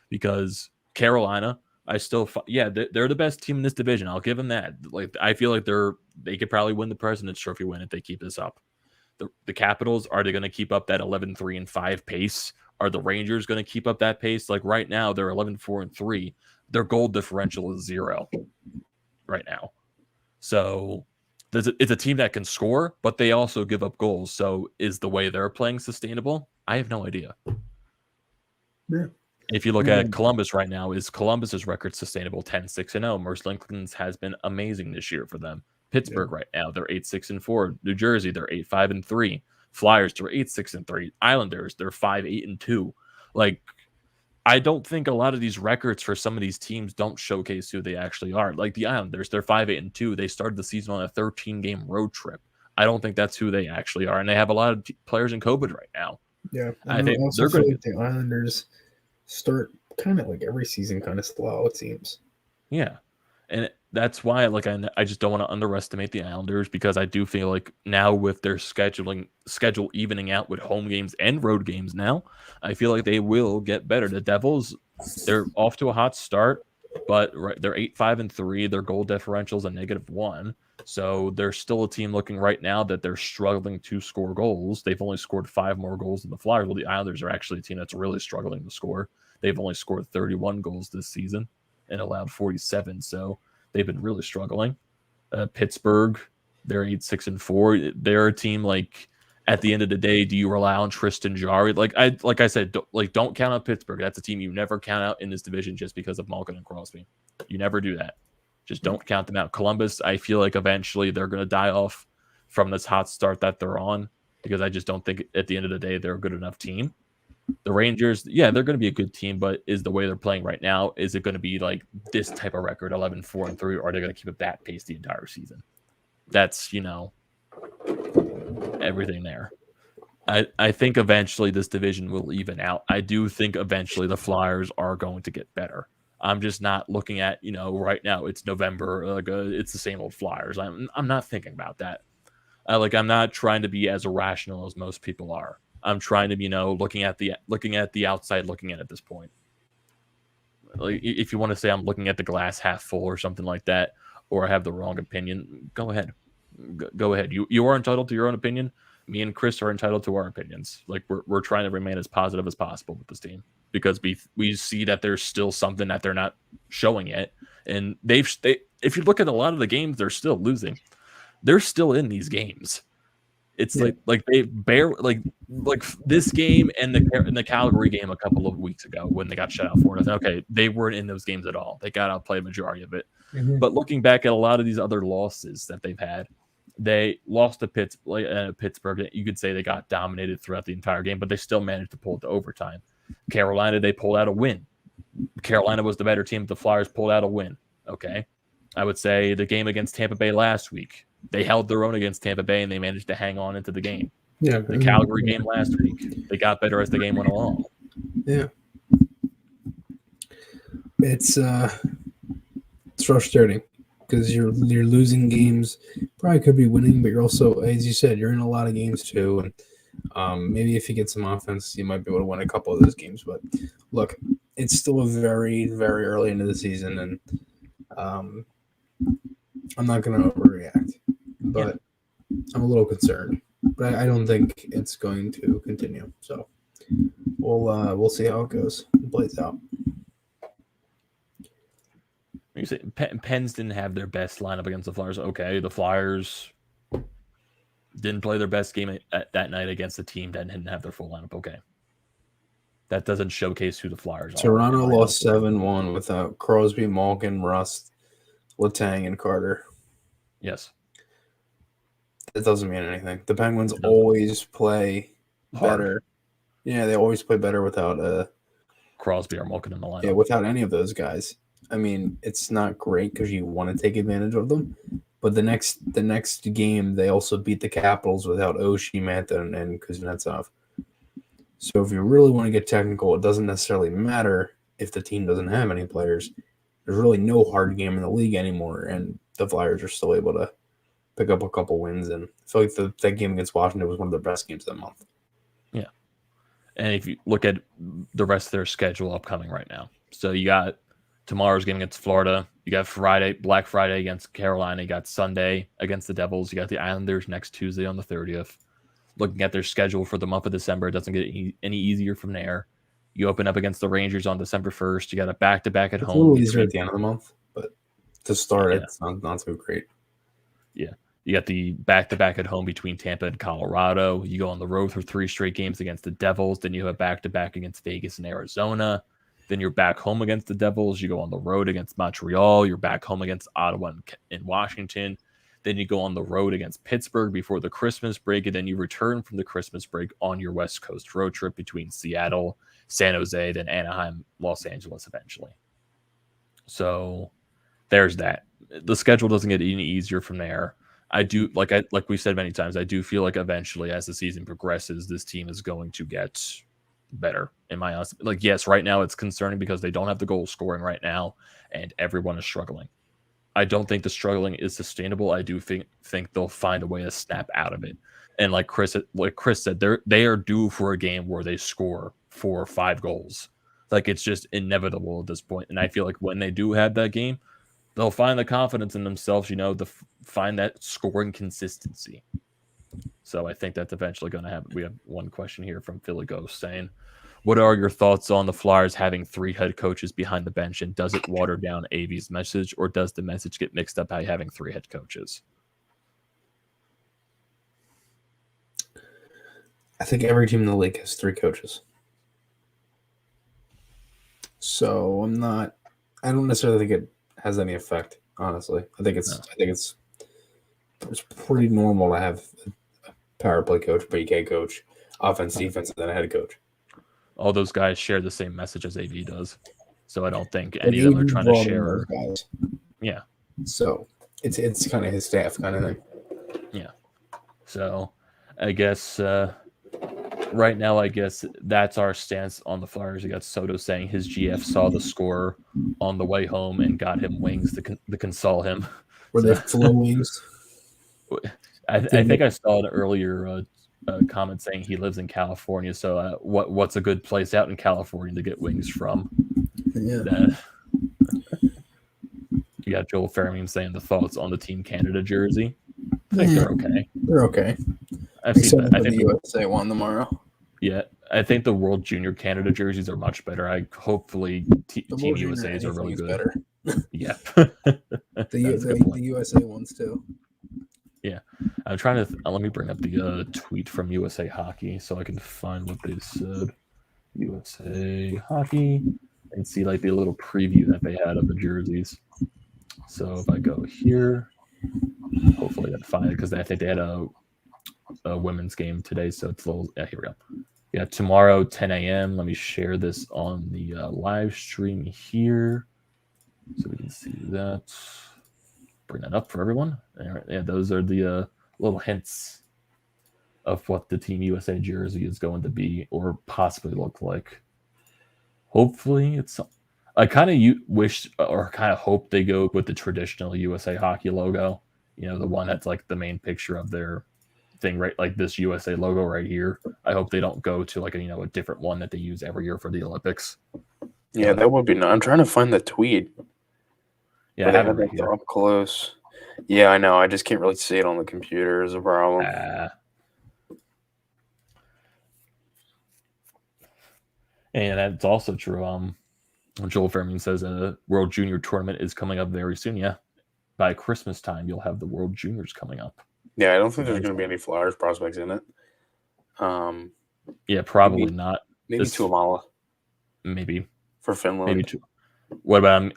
because Carolina. they're the best team in this division. I'll give them that. Like I feel like they could probably win the President's Trophy win if they keep this up. The Capitals, are they going to keep up that 11-3-5 pace? Are the Rangers going to keep up that pace? Like right now, they're 11-4-3. Their goal differential is 0 right now. So it's a team that can score, but they also give up goals. So is the way they're playing sustainable? I have no idea. Yeah. If you look at Columbus right now, is Columbus's record sustainable? 10-6-0. Merce Lincoln's has been amazing this year for them. Pittsburgh right now, they're 8-6-4. New Jersey, they're 8-5-3. Flyers, they're 8-6-3. Islanders, they're 5-8-2. Like, I don't think a lot of these records for some of these teams don't showcase who they actually are. Like the Islanders, they're 5-8-2. They started the season on a 13-game road trip. I don't think that's who they actually are. And they have a lot of players in COVID right now. Yeah, I and think I also they're feel going to like the Islanders start kind of like every season kind of slow. It seems. Yeah, and that's why I just don't want to underestimate the Islanders because I do feel like now with their schedule evening out with home games and road games now, I feel like they will get better. The Devils, they're off to a hot start, but they're 8-5-3. Their goal differential's a -1. So they're still a team looking right now that they're struggling to score goals. They've only scored 5 more goals than the Flyers. Well, the Islanders are actually a team that's really struggling to score. They've only scored 31 goals this season and allowed 47. So they've been really struggling. Pittsburgh, they're 8-6-4. They're a team like at the end of the day, do you rely on Tristan Jarry? Like I said, don't count out Pittsburgh. That's a team you never count out in this division just because of Malkin and Crosby. You never do that. Just don't count them out. Columbus, I feel like eventually they're going to die off from this hot start that they're on because I just don't think at the end of the day they're a good enough team. The Rangers, yeah, they're going to be a good team, but is the way they're playing right now, is it going to be like this type of record, 11-4-3, or are they going to keep it that pace the entire season? That's, everything there. I think eventually this division will even out. I do think eventually the Flyers are going to get better. I'm just not looking at, right now it's November, it's the same old Flyers. I'm not thinking about that. I'm not trying to be as irrational as most people are. I'm trying to be, looking at the outside, looking at it at this point. Like, if you want to say I'm looking at the glass half full or something like that, or I have the wrong opinion, go ahead. Go ahead. You are entitled to your own opinion. Me and Chris are entitled to our opinions. Like we're trying to remain as positive as possible with this team because we see that there's still something that they're not showing yet. And if you look at a lot of the games, they're still losing. They're still in these games. It's like they like this game and the Calgary game a couple of weeks ago when they got shut out 4-0. Okay, they weren't in those games at all. They got outplayed a majority of it. Mm-hmm. But looking back at a lot of these other losses that they've had, they lost to Pittsburgh. You could say they got dominated throughout the entire game, but they still managed to pull it to overtime. Carolina, they pulled out a win. Carolina was the better team, but the Flyers pulled out a win. Okay, I would say the game against Tampa Bay last week, they held their own against Tampa Bay and they managed to hang on into the game. Yeah, the Calgary game last week, they got better as the game went along. Yeah, it's frustrating because you're losing games. Probably could be winning, but you're also, as you said, you're in a lot of games too. And maybe if you get some offense, you might be able to win a couple of those games. But look, it's still a very, very early into the season, and I'm not going to overreact, but I'm a little concerned. But I don't think it's going to continue. So we'll see how it goes. It plays out. You say Pens didn't have their best lineup against the Flyers. Okay, the Flyers didn't play their best game that night against a team that didn't have their full lineup. Okay, that doesn't showcase who the Flyers are. Toronto lost 7-1 without Crosby, Malkin, Rust, Letang, and Carter. Yes. It doesn't mean anything. The Penguins always play better. Yeah, they always play better without Crosby or Malkin in the lineup. Yeah, without any of those guys. I mean, it's not great because you want to take advantage of them. But the next game, they also beat the Capitals without Oshie, Mantha, and Kuznetsov. So if you really want to get technical, it doesn't necessarily matter if the team doesn't have any players. There's really no hard game in the league anymore, and the Flyers are still able to pick up a couple wins. And I feel like that game against Washington was one of their best games of the month. Yeah. And if you look at the rest of their schedule upcoming right now, so you got tomorrow's game against Florida. You got Black Friday against Carolina. You got Sunday against the Devils. You got the Islanders next Tuesday on the 30th. Looking at their schedule for the month of December, it doesn't get any easier from there. You open up against the Rangers on December 1st. You got a back-to-back at home. It's a little easier at the end of the month, but to start it's not so great. Yeah. You got the back-to-back at home between Tampa and Colorado. You go on the road for 3 straight games against the Devils. Then you have back-to-back against Vegas and Arizona. Then you're back home against the Devils. You go on the road against Montreal. You're back home against Ottawa and Washington. Then you go on the road against Pittsburgh before the Christmas break. And then you return from the Christmas break on your West Coast road trip between Seattle, San Jose, then Anaheim, Los Angeles eventually. So there's that. The schedule doesn't get any easier from there. I do like we said many times. I do feel like eventually, as the season progresses, this team is going to get better. In my honest, yes, right now it's concerning because they don't have the goal scoring right now, and everyone is struggling. I don't think the struggling is sustainable. I do think they'll find a way to snap out of it. And like Chris said, they are due for a game where they score 4 or 5 goals. Like it's just inevitable at this point. And I feel like when they do have that game, they'll find the confidence in themselves, to find that scoring consistency. So I think that's eventually going to happen. We have one question here from Philly Ghost saying, what are your thoughts on the Flyers having 3 head coaches behind the bench, and does it water down AV's message, or does the message get mixed up by having 3 head coaches? I think every team in the league has 3 coaches. So I don't necessarily think it has any effect, honestly. I think it's pretty normal to have a power play coach, PK coach, offense, defense, and then a head coach. All those guys share the same message as AV does. So I don't think any of them are trying to share. Guys. Yeah. So it's kind of his staff kind of thing. Yeah. So I guess right now, that's our stance on the Flyers. We got Soto saying his GF saw the score on the way home and got him wings to console him. Were they flow wings? I think I saw an earlier comment saying he lives in California. So what's a good place out in California to get wings from? Yeah. You got Joel Fairman saying the thoughts on the Team Canada jersey. I think they're okay. They're okay. I've seen that. I think the USA one tomorrow. Yeah, I think the World Junior Canada jerseys are much better. Hopefully Team USA's are really good. Better. Yeah. the USA ones too. Yeah. I'm trying to let me bring up the tweet from USA Hockey so I can find what they said. USA Hockey, and see like the little preview that they had of the jerseys. So if I go here, hopefully I can find it because I think they had a women's game today. So it's a little, here we go. Yeah, tomorrow, 10 a.m. Let me share this on the live stream here so we can see that. Bring that up for everyone. Yeah, those are the little hints of what the Team USA jersey is going to be or possibly look like. Hopefully it's... I kind of wish or kind of hope they go with the traditional USA Hockey logo. The one that's like the main picture of their thing, right? Like this USA logo right here. I hope they don't go to like a different one that they use every year for the Olympics. Yeah, that would be nice. I'm trying to find the tweet. Yeah, I have it right here. Up close. Yeah, I know. I just can't really see it on the computer is a problem. And that's also true. Joel Fairman says a World Junior tournament is coming up very soon. Yeah, by Christmas time, you'll have the World Juniors coming up. Yeah, I don't think there's going to be any Flyers prospects in it. Yeah, probably not. Maybe Tuomala. Maybe. For Finland. Maybe two. What about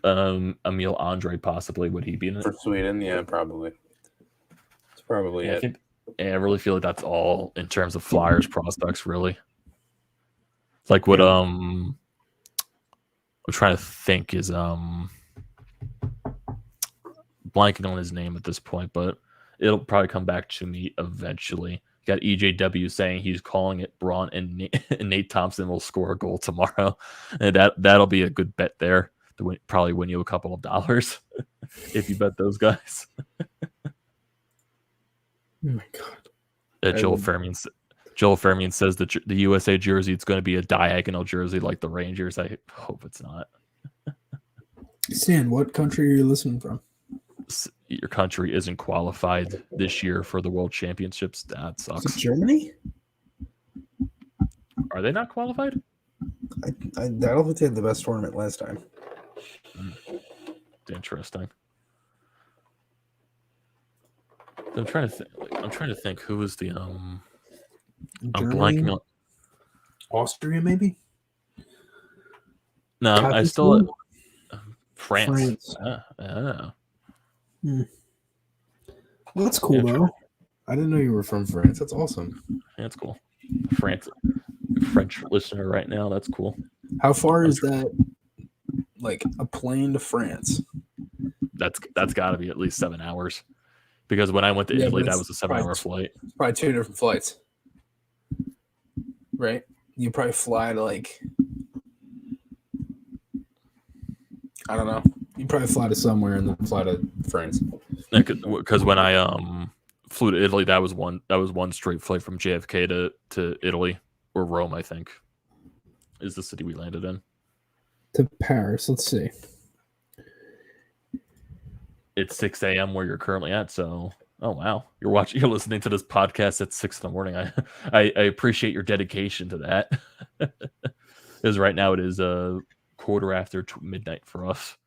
Emil Andre possibly? Would he be in it? For Sweden? Yeah, probably. It's probably it. I really feel like that's all in terms of Flyers prospects, really. It's like what I'm trying to think is blanking on his name at this point, but it'll probably come back to me eventually. Got EJW saying he's calling it Braun and Nate Thompson will score a goal tomorrow. And that'll be a good bet there to probably win you a couple of dollars if you bet those guys. Oh my God. Joel Fairman says that the USA jersey, it's going to be a diagonal jersey like the Rangers. I hope it's not. Stan, what country are you listening from? Your country isn't qualified this year for the World Championships. That sucks. Is it Germany? Are they not qualified? I don't think they had the best tournament last time. Interesting. I'm trying to think who was the Germany? I'm blanking on Austria, maybe. No, I still France. Well, that's cool though. I didn't know you were from France. That's awesome. That's cool. French listener right now. That's cool. How far is that? Like a plane to France? That's got to be at least 7 hours. Because when I went to Yeah, Italy, but that it's was a 7-hour flight. Probably 2 different flights, right? You probably fly to like, I don't know. You probably fly to somewhere and then fly to France. Because when I flew to Italy, that was one straight flight from JFK to Italy, or Rome, I think, is the city we landed in. To Paris. Let's see. It's 6 a.m. where you're currently at, so oh wow, you're listening to this podcast at 6 in the morning. I appreciate your dedication to that. Because right now it is a quarter after midnight for us.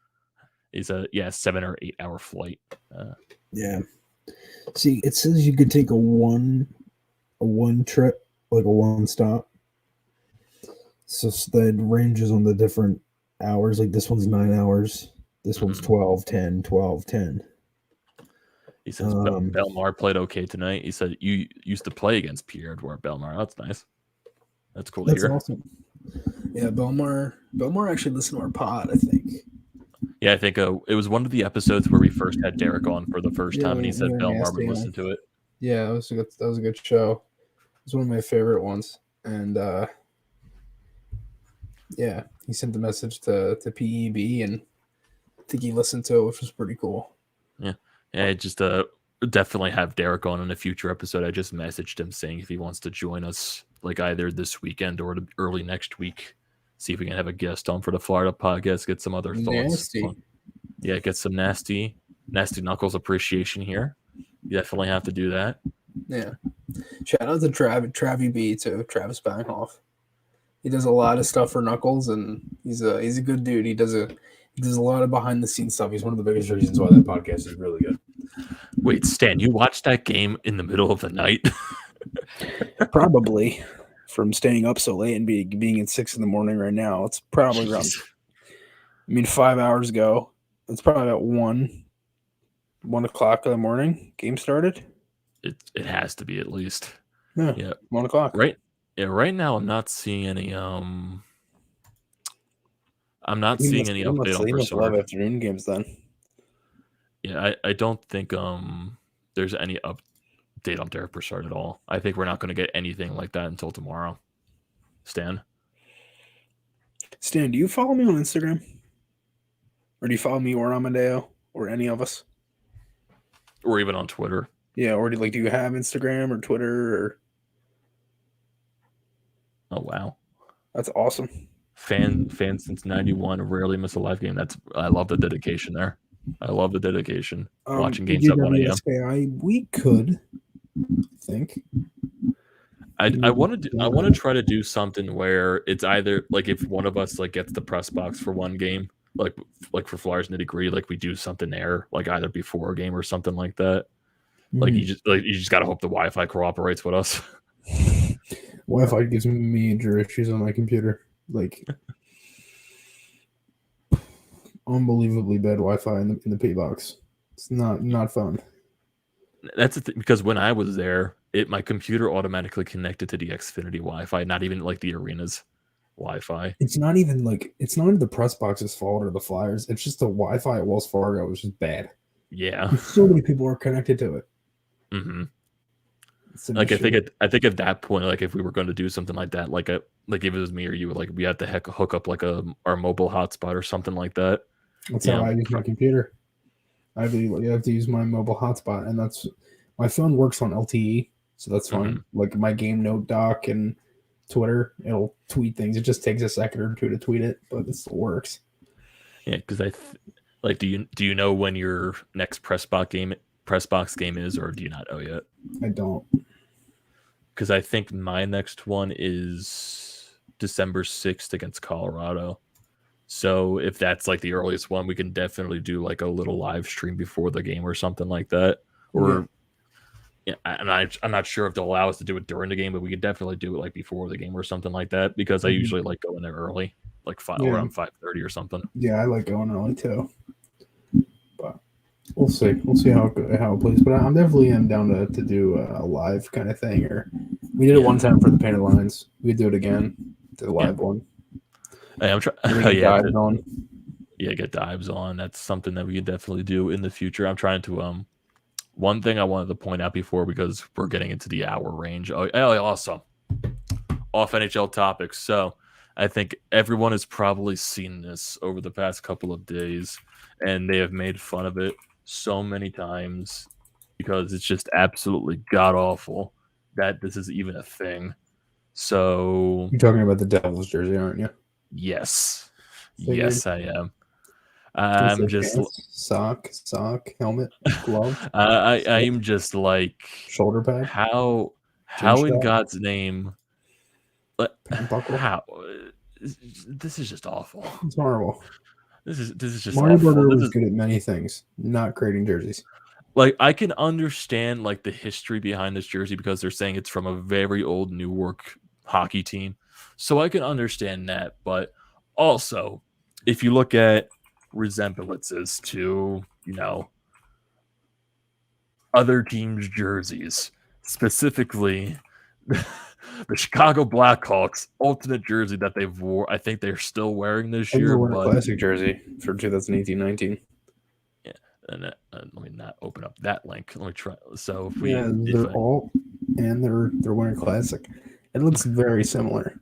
It's a 7 or 8 hour flight. Yeah. See, it says you could take a one trip, like a one stop. So that ranges on the different hours. Like this one's 9 hours. This one's 12, 10, 12, 10. He says Belmar played okay tonight. He said you used to play against Pierre-Edouard Belmar. That's nice. That's cool to hear. That's awesome. Yeah, Belmar actually listened to our pod, I think. Yeah, I think it was one of the episodes where we first had Derek on for the first time, and he said Belmar would listen to it. Yeah, that was a good show. It was one of my favorite ones. And yeah, he sent the message to PEB, and I think he listened to it, which was pretty cool. Yeah, I just definitely have Derek on in a future episode. I just messaged him saying if he wants to join us, like either this weekend or early next week. See if we can have a guest on for the Florida podcast. Get some other thoughts. Yeah, get some nasty knuckles appreciation here. You definitely have to do that. Yeah. Shout out to Travie B too, Travis Banghoff. He does a lot of stuff for Knuckles, and he's a good dude. He does a lot of behind the scenes stuff. He's one of the biggest reasons why that podcast is really good. Wait, Stan, you watched that game in the middle of the night? Probably. From staying up so late and being at 6 in the morning right now. It's probably around 5 hours ago. It's probably about 1 o'clock in the morning. Game started. It has to be at least. Yeah. 1 o'clock. Right. Yeah, right now I'm not seeing any update on Persona. Love afternoon games then. Yeah, I don't think there's any update on Derek Broussard at all. I think we're not going to get anything like that until tomorrow. Stan, do you follow me on Instagram? Or do you follow me or Amedeo or any of us? or even on Twitter. Yeah, or do you have Instagram or Twitter or? Oh wow, that's awesome. Fan since '91, rarely miss a live game. I love the dedication there. I love the dedication. Watching games at 1 a.m. We could think. I want to try to do something where it's either like if one of us like gets the press box for one game, like for Flyers Nitty Gritty, like we do something there, like either before a game or something like that. Like you just gotta hope the Wi-Fi cooperates with us. Wi-Fi gives me major issues on my computer. Like unbelievably bad Wi-Fi in the pay box. It's not fun. That's the thing, because when I was there, my computer automatically connected to the Xfinity Wi-Fi, not even like the arena's Wi-Fi. It's not even the press box's fault or the Flyers. It's just the Wi-Fi at Wells Fargo was just bad. Yeah, so many people are connected to it. Mm-hmm. Like issue. I think at that point, like if we were going to do something like that, like if it was me or you, like we had to hook up like our mobile hotspot or something like that. That's how I use my computer. You have to use my mobile hotspot, and that's my phone works on LTE, so that's fine. Mm-hmm. Like my game note doc and Twitter, it'll tweet things. It just takes a second or two to tweet it, but it still works. Yeah, because do you know when your next press box game is, or do you not know yet? I don't. Because I think my next one is December 6th against Colorado. So if that's like the earliest one, we can definitely do like a little live stream before the game or something like that. Or I'm not sure if they'll allow us to do it during the game, but we could definitely do it like before the game or something like that, because I usually like going there early, like around 5:30 or something. Yeah, I like going early too. But we'll see. We'll see how it plays. But I'm definitely down to do a live kind of thing. Or we did it one time for the Painted Lines. We could do it again, the live one. Hey, I'm trying. Get dives on. That's something that we could definitely do in the future. I'm trying to one thing I wanted to point out before, because we're getting into the hour range. Also, off NHL topics. So I think everyone has probably seen this over the past couple of days, and they have made fun of it so many times because it's just absolutely god awful that this is even a thing. So You're talking about the Devils jersey, aren't you? yes, Figured. yes, I am. Is I'm it just pants, sock, helmet, glove, I'm just like, shoulder pad, how Chin in strap? God's name, pant buckle. how this is just awful. It's horrible. This is just Marty awful. Brodeur This was is, good at many things, not creating jerseys. like, I can understand like the history behind this jersey because they're saying it's from a very old Newark hockey team, so I can understand that. But also, if you look at resemblances to, other teams' jerseys, specifically the Chicago Blackhawks alternate jersey that they've wore, I think they're still wearing this And year. the Winter But Classic jersey for 2018-19. yeah, and let me not open up that link. Let me try. So if Yeah, if they're alt and they're Winter Classic. It looks very similar.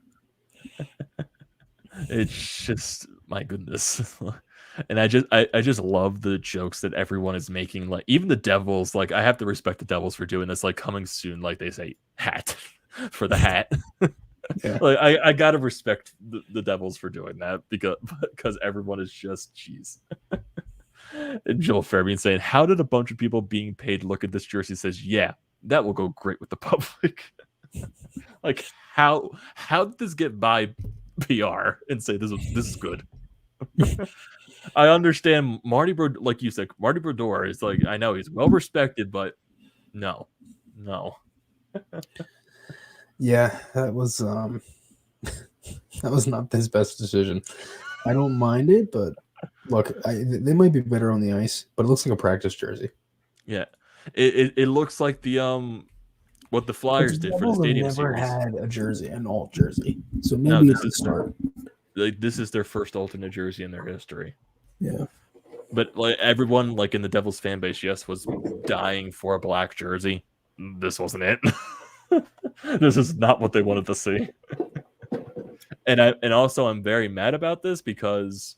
it's just, my goodness. And I just love the jokes that everyone is making. Like, even the Devils, like, I have to respect the Devils for doing this. Like, coming soon, like they say, hat for the hat. Yeah. Like, I gotta respect the Devils for doing that because everyone is just cheese. And Joel Fairbairn saying, "How did a bunch of people being paid look at this jersey?" Says, "Yeah, that will go great with the public." Like, how did this get by PR and say this is good? I understand Marty Brodeur, like you said, Marty Brodeur is like, I know he's well respected, but no. Yeah, that was not his best decision. I don't mind it, but look, they might be better on the ice, but it looks like a practice jersey. Yeah, it looks like the what the Flyers did for the Stadium never Series. had a jersey, an alt jersey, so maybe No, it's a start. Like, this is their first alternate jersey in their history. Yeah, but like everyone, like in the Devils fan base, yes, was dying for a black jersey. This wasn't it. This is not what they wanted to see. And also I'm very mad about this because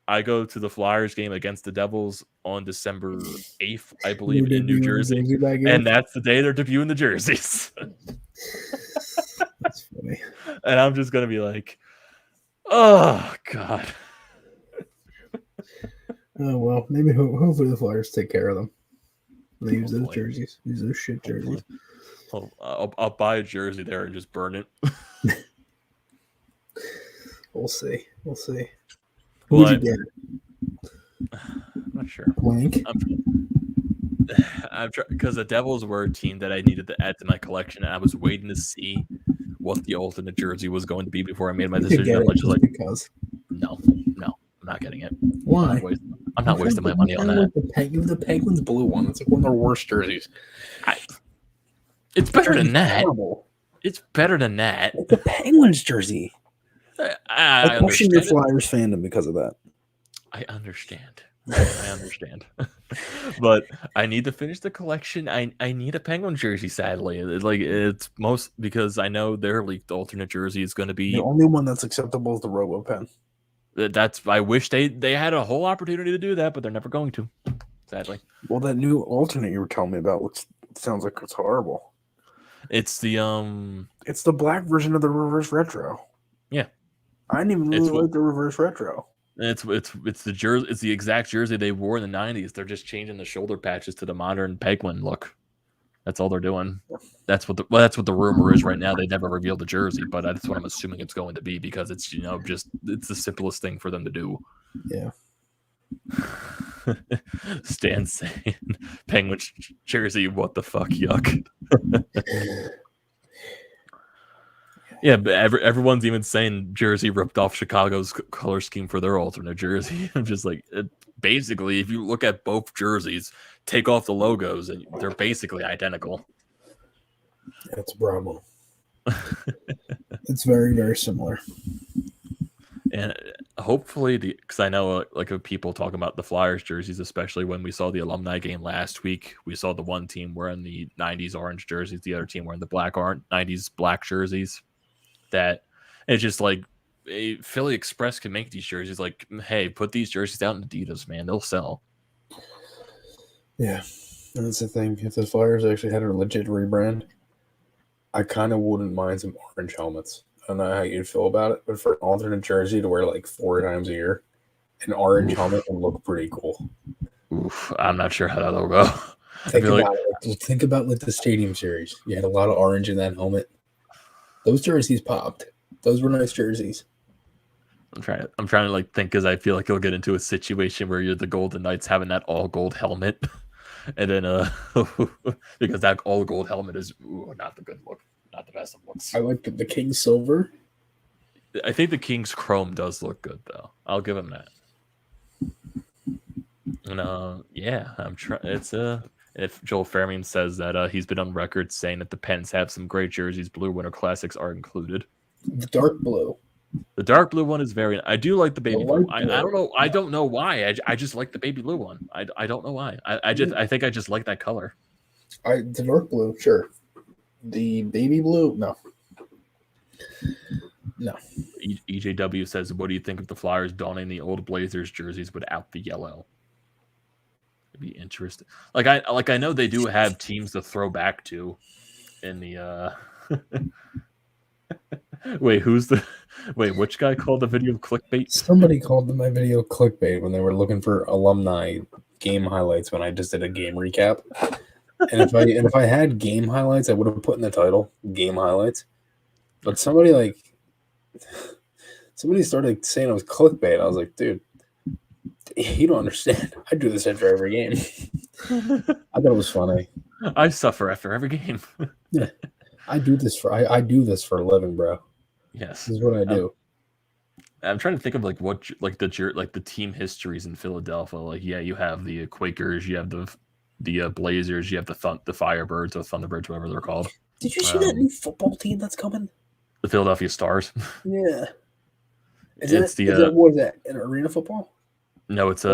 I go to the Flyers game against the Devils on December 8th, I believe, in New Jersey. And that's the day they're debuting the jerseys. That's funny. And I'm just going to be like, oh, God. Oh, well, maybe hopefully the Flyers take care of them. They use those jerseys. Use those shit jerseys. I'll buy a jersey there and just burn it. We'll see. But, Who'd you get? I'm not sure. Blank. I'm because the Devils were a team that I needed to add to my collection, and I was waiting to see what the alternate jersey was going to be before I made my decision. I'm just like, because no, I'm not getting it. why? I'm not wasting my money on that. The Penguins blue one. It's like one of their worst jerseys. It's better than that. Horrible. It's better than that. It's the Penguins jersey. I question your understand. Flyers fandom because of that. I understand. But I need to finish the collection. I need a Penguin jersey, sadly. It's most because I know their leaked alternate jersey is going to be The only one that's acceptable is the RoboPen. I wish they had a whole opportunity to do that, but they're never going to, sadly. Well, that new alternate you were telling me about sounds like it's horrible. It's the It's the black version of the reverse retro. Yeah. I didn't even really like the reverse retro. It's the jersey. It's the exact jersey they wore in the 90s. They're just changing the shoulder patches to the modern Penguin look. That's all they're doing. That's what the rumor is right now. They never revealed the jersey, but that's what I'm assuming it's going to be because it's it's the simplest thing for them to do. Yeah. Stan saying Penguin jersey, what the fuck, yuck. Yeah, but everyone's even saying Jersey ripped off Chicago's color scheme for their alternate jersey. I'm just like, basically, if you look at both jerseys, take off the logos, and they're basically identical. That's a problem. It's very, very similar. And hopefully because I know like of people talking about the Flyers jerseys, especially when we saw the alumni game last week. We saw the one team wearing the 90s orange jerseys, the other team wearing the 90s black jerseys. That it's just like Philly Express can make these jerseys. Like, hey, put these jerseys out in Adidas, man, they'll sell. Yeah, and that's the thing. If the Flyers actually had a legit rebrand, I kind of wouldn't mind some orange helmets. I don't know how you'd feel about it, but for an alternate jersey to wear like 4 times a year, an orange helmet would look pretty cool. Oof, I'm not sure how that'll go. Think about like the Stadium Series. You had a lot of orange in that helmet. Those jerseys popped. Those were nice jerseys. I'm trying to like think because I feel like you'll get into a situation where you're the Golden Knights having that all gold helmet, and then because that all gold helmet is not the good look, not the best of looks. I like the King Silver. I think the King's Chrome does look good though. I'll give him that. And yeah, I'm trying. It's if Joel Fairman says that he's been on record saying that the Pens have some great jerseys, Blue Winter Classics are included. The dark blue. The dark blue one is very. I do like the baby blue. I blue. don't know. I don't know why. I just like the baby blue one. I don't know why. I think I just like that color. The dark blue, sure. The baby blue, no. EJW says, "What do you think of the Flyers donning the old Blazers jerseys without the yellow?" It'd be interesting. I know they do have teams to throw back to in the. Wait, which guy called the video clickbait? Somebody called my video clickbait when they were looking for alumni game highlights when I just did a game recap. And if I had game highlights, I would have put in the title game highlights. But somebody started saying it was clickbait. I was like, dude, you don't understand. I do this after every game. I thought it was funny. I suffer after every game. Yeah. I do this for a living, bro. Yes, this is what I do. I'm trying to think of the team histories in Philadelphia. Like, yeah, you have the Quakers, you have the Blazers, you have the Firebirds or Thunderbirds, whatever they're called. Did you see that new football team that's coming? The Philadelphia Stars. Yeah. What is that? An arena football? No, it's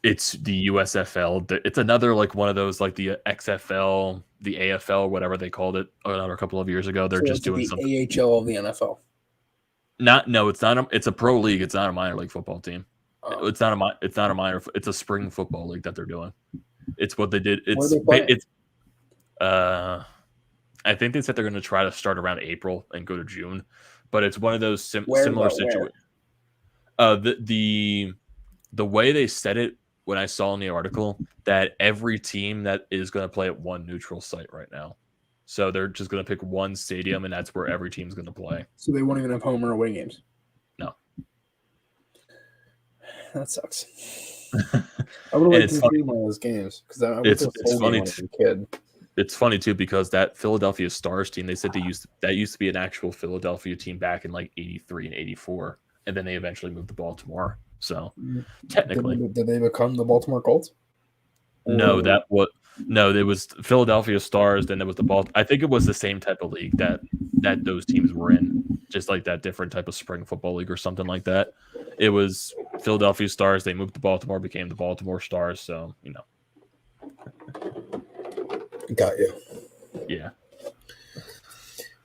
it's the USFL. It's another like one of those like the XFL, the AFL, whatever they called it another couple of years ago. They're just doing something. AHL of the NFL. It's not. It's a pro league. It's not a minor league football team. It's not a minor. It's a spring football league that they're doing. It's what they did. I think they said they're going to try to start around April and go to June, but it's one of those similar situations. The way they said it when I saw in the article that every team that is going to play at one neutral site right now. So they're just going to pick one stadium, and that's where every team's going to play. So they won't even have home or away games? No. That sucks. I would have liked to see one of those games because it's funny as a kid. It's funny too because that Philadelphia Stars team, they said that used to be an actual Philadelphia team back in like '83 and '84, and then they eventually moved to Baltimore. So technically, did they become the Baltimore Colts? No, it was Philadelphia Stars. Then there was I think it was the same type of league that those teams were in, just like that different type of spring football league or something like that. It was Philadelphia Stars. They moved to Baltimore, became the Baltimore Stars. So Got you. Yeah.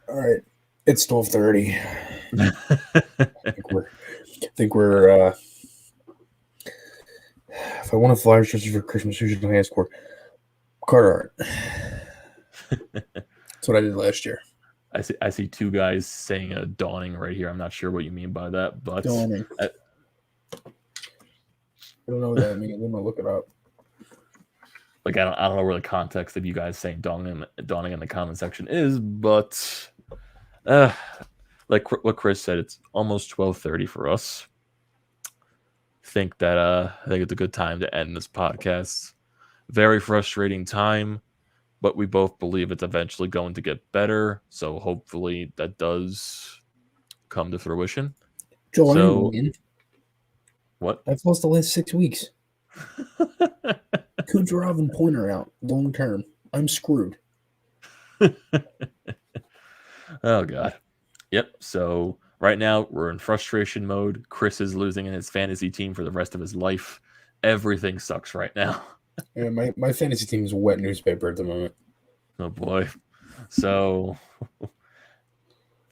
All right. It's 12:30. I think we're if I want a Flyers jersey for Christmas, who should I ask for? Carter Hart. That's what I did last year. I see two guys saying a dawning right here. I'm not sure what you mean by that, but dawning. I don't know what that means. I'm gonna look it up. Like I don't know where the context of you guys saying dawning in the comment section is, but like what Chris said, it's almost 12:30 for us. I think it's a good time to end this podcast. Very frustrating time, but we both believe it's eventually going to get better. So hopefully that does come to fruition. Joel, what? I've lost the last 6 weeks. Kucherov and Pointer out long term. I'm screwed. Oh God. Yep. So Right now, we're in frustration mode. Chris is losing in his fantasy team for the rest of his life. Everything sucks right now. Yeah, my fantasy team is a wet newspaper at the moment. Oh boy. So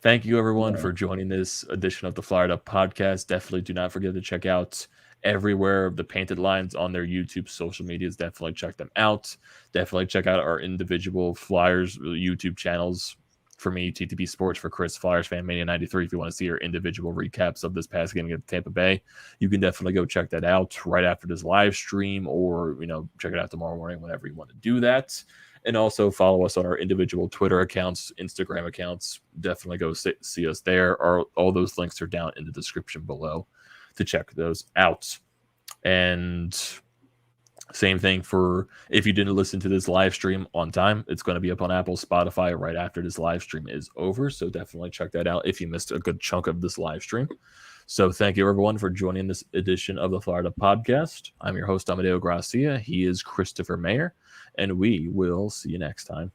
thank you everyone for joining this edition of the Flyered Up podcast. Definitely do not forget to check out everywhere the Painted Lines on their YouTube social medias. Definitely check them out. Definitely check out our individual Flyers YouTube channels. For me, TTP Sports; for Chris, Flyers Fan Mania 93. If you want to see our individual recaps of this past game against Tampa Bay, you can definitely go check that out right after this live stream, or check it out tomorrow morning whenever you want to do that. And also follow us on our individual Twitter accounts, Instagram accounts. Definitely go see us there. All those links are down in the description below to check those out. And same thing for if you didn't listen to this live stream on time, it's going to be up on Apple, Spotify right after this live stream is over. So definitely check that out if you missed a good chunk of this live stream. So thank you everyone for joining this edition of the Florida Podcast. I'm your host, Amedeo Grassia. He is Christopher Maher, and we will see you next time.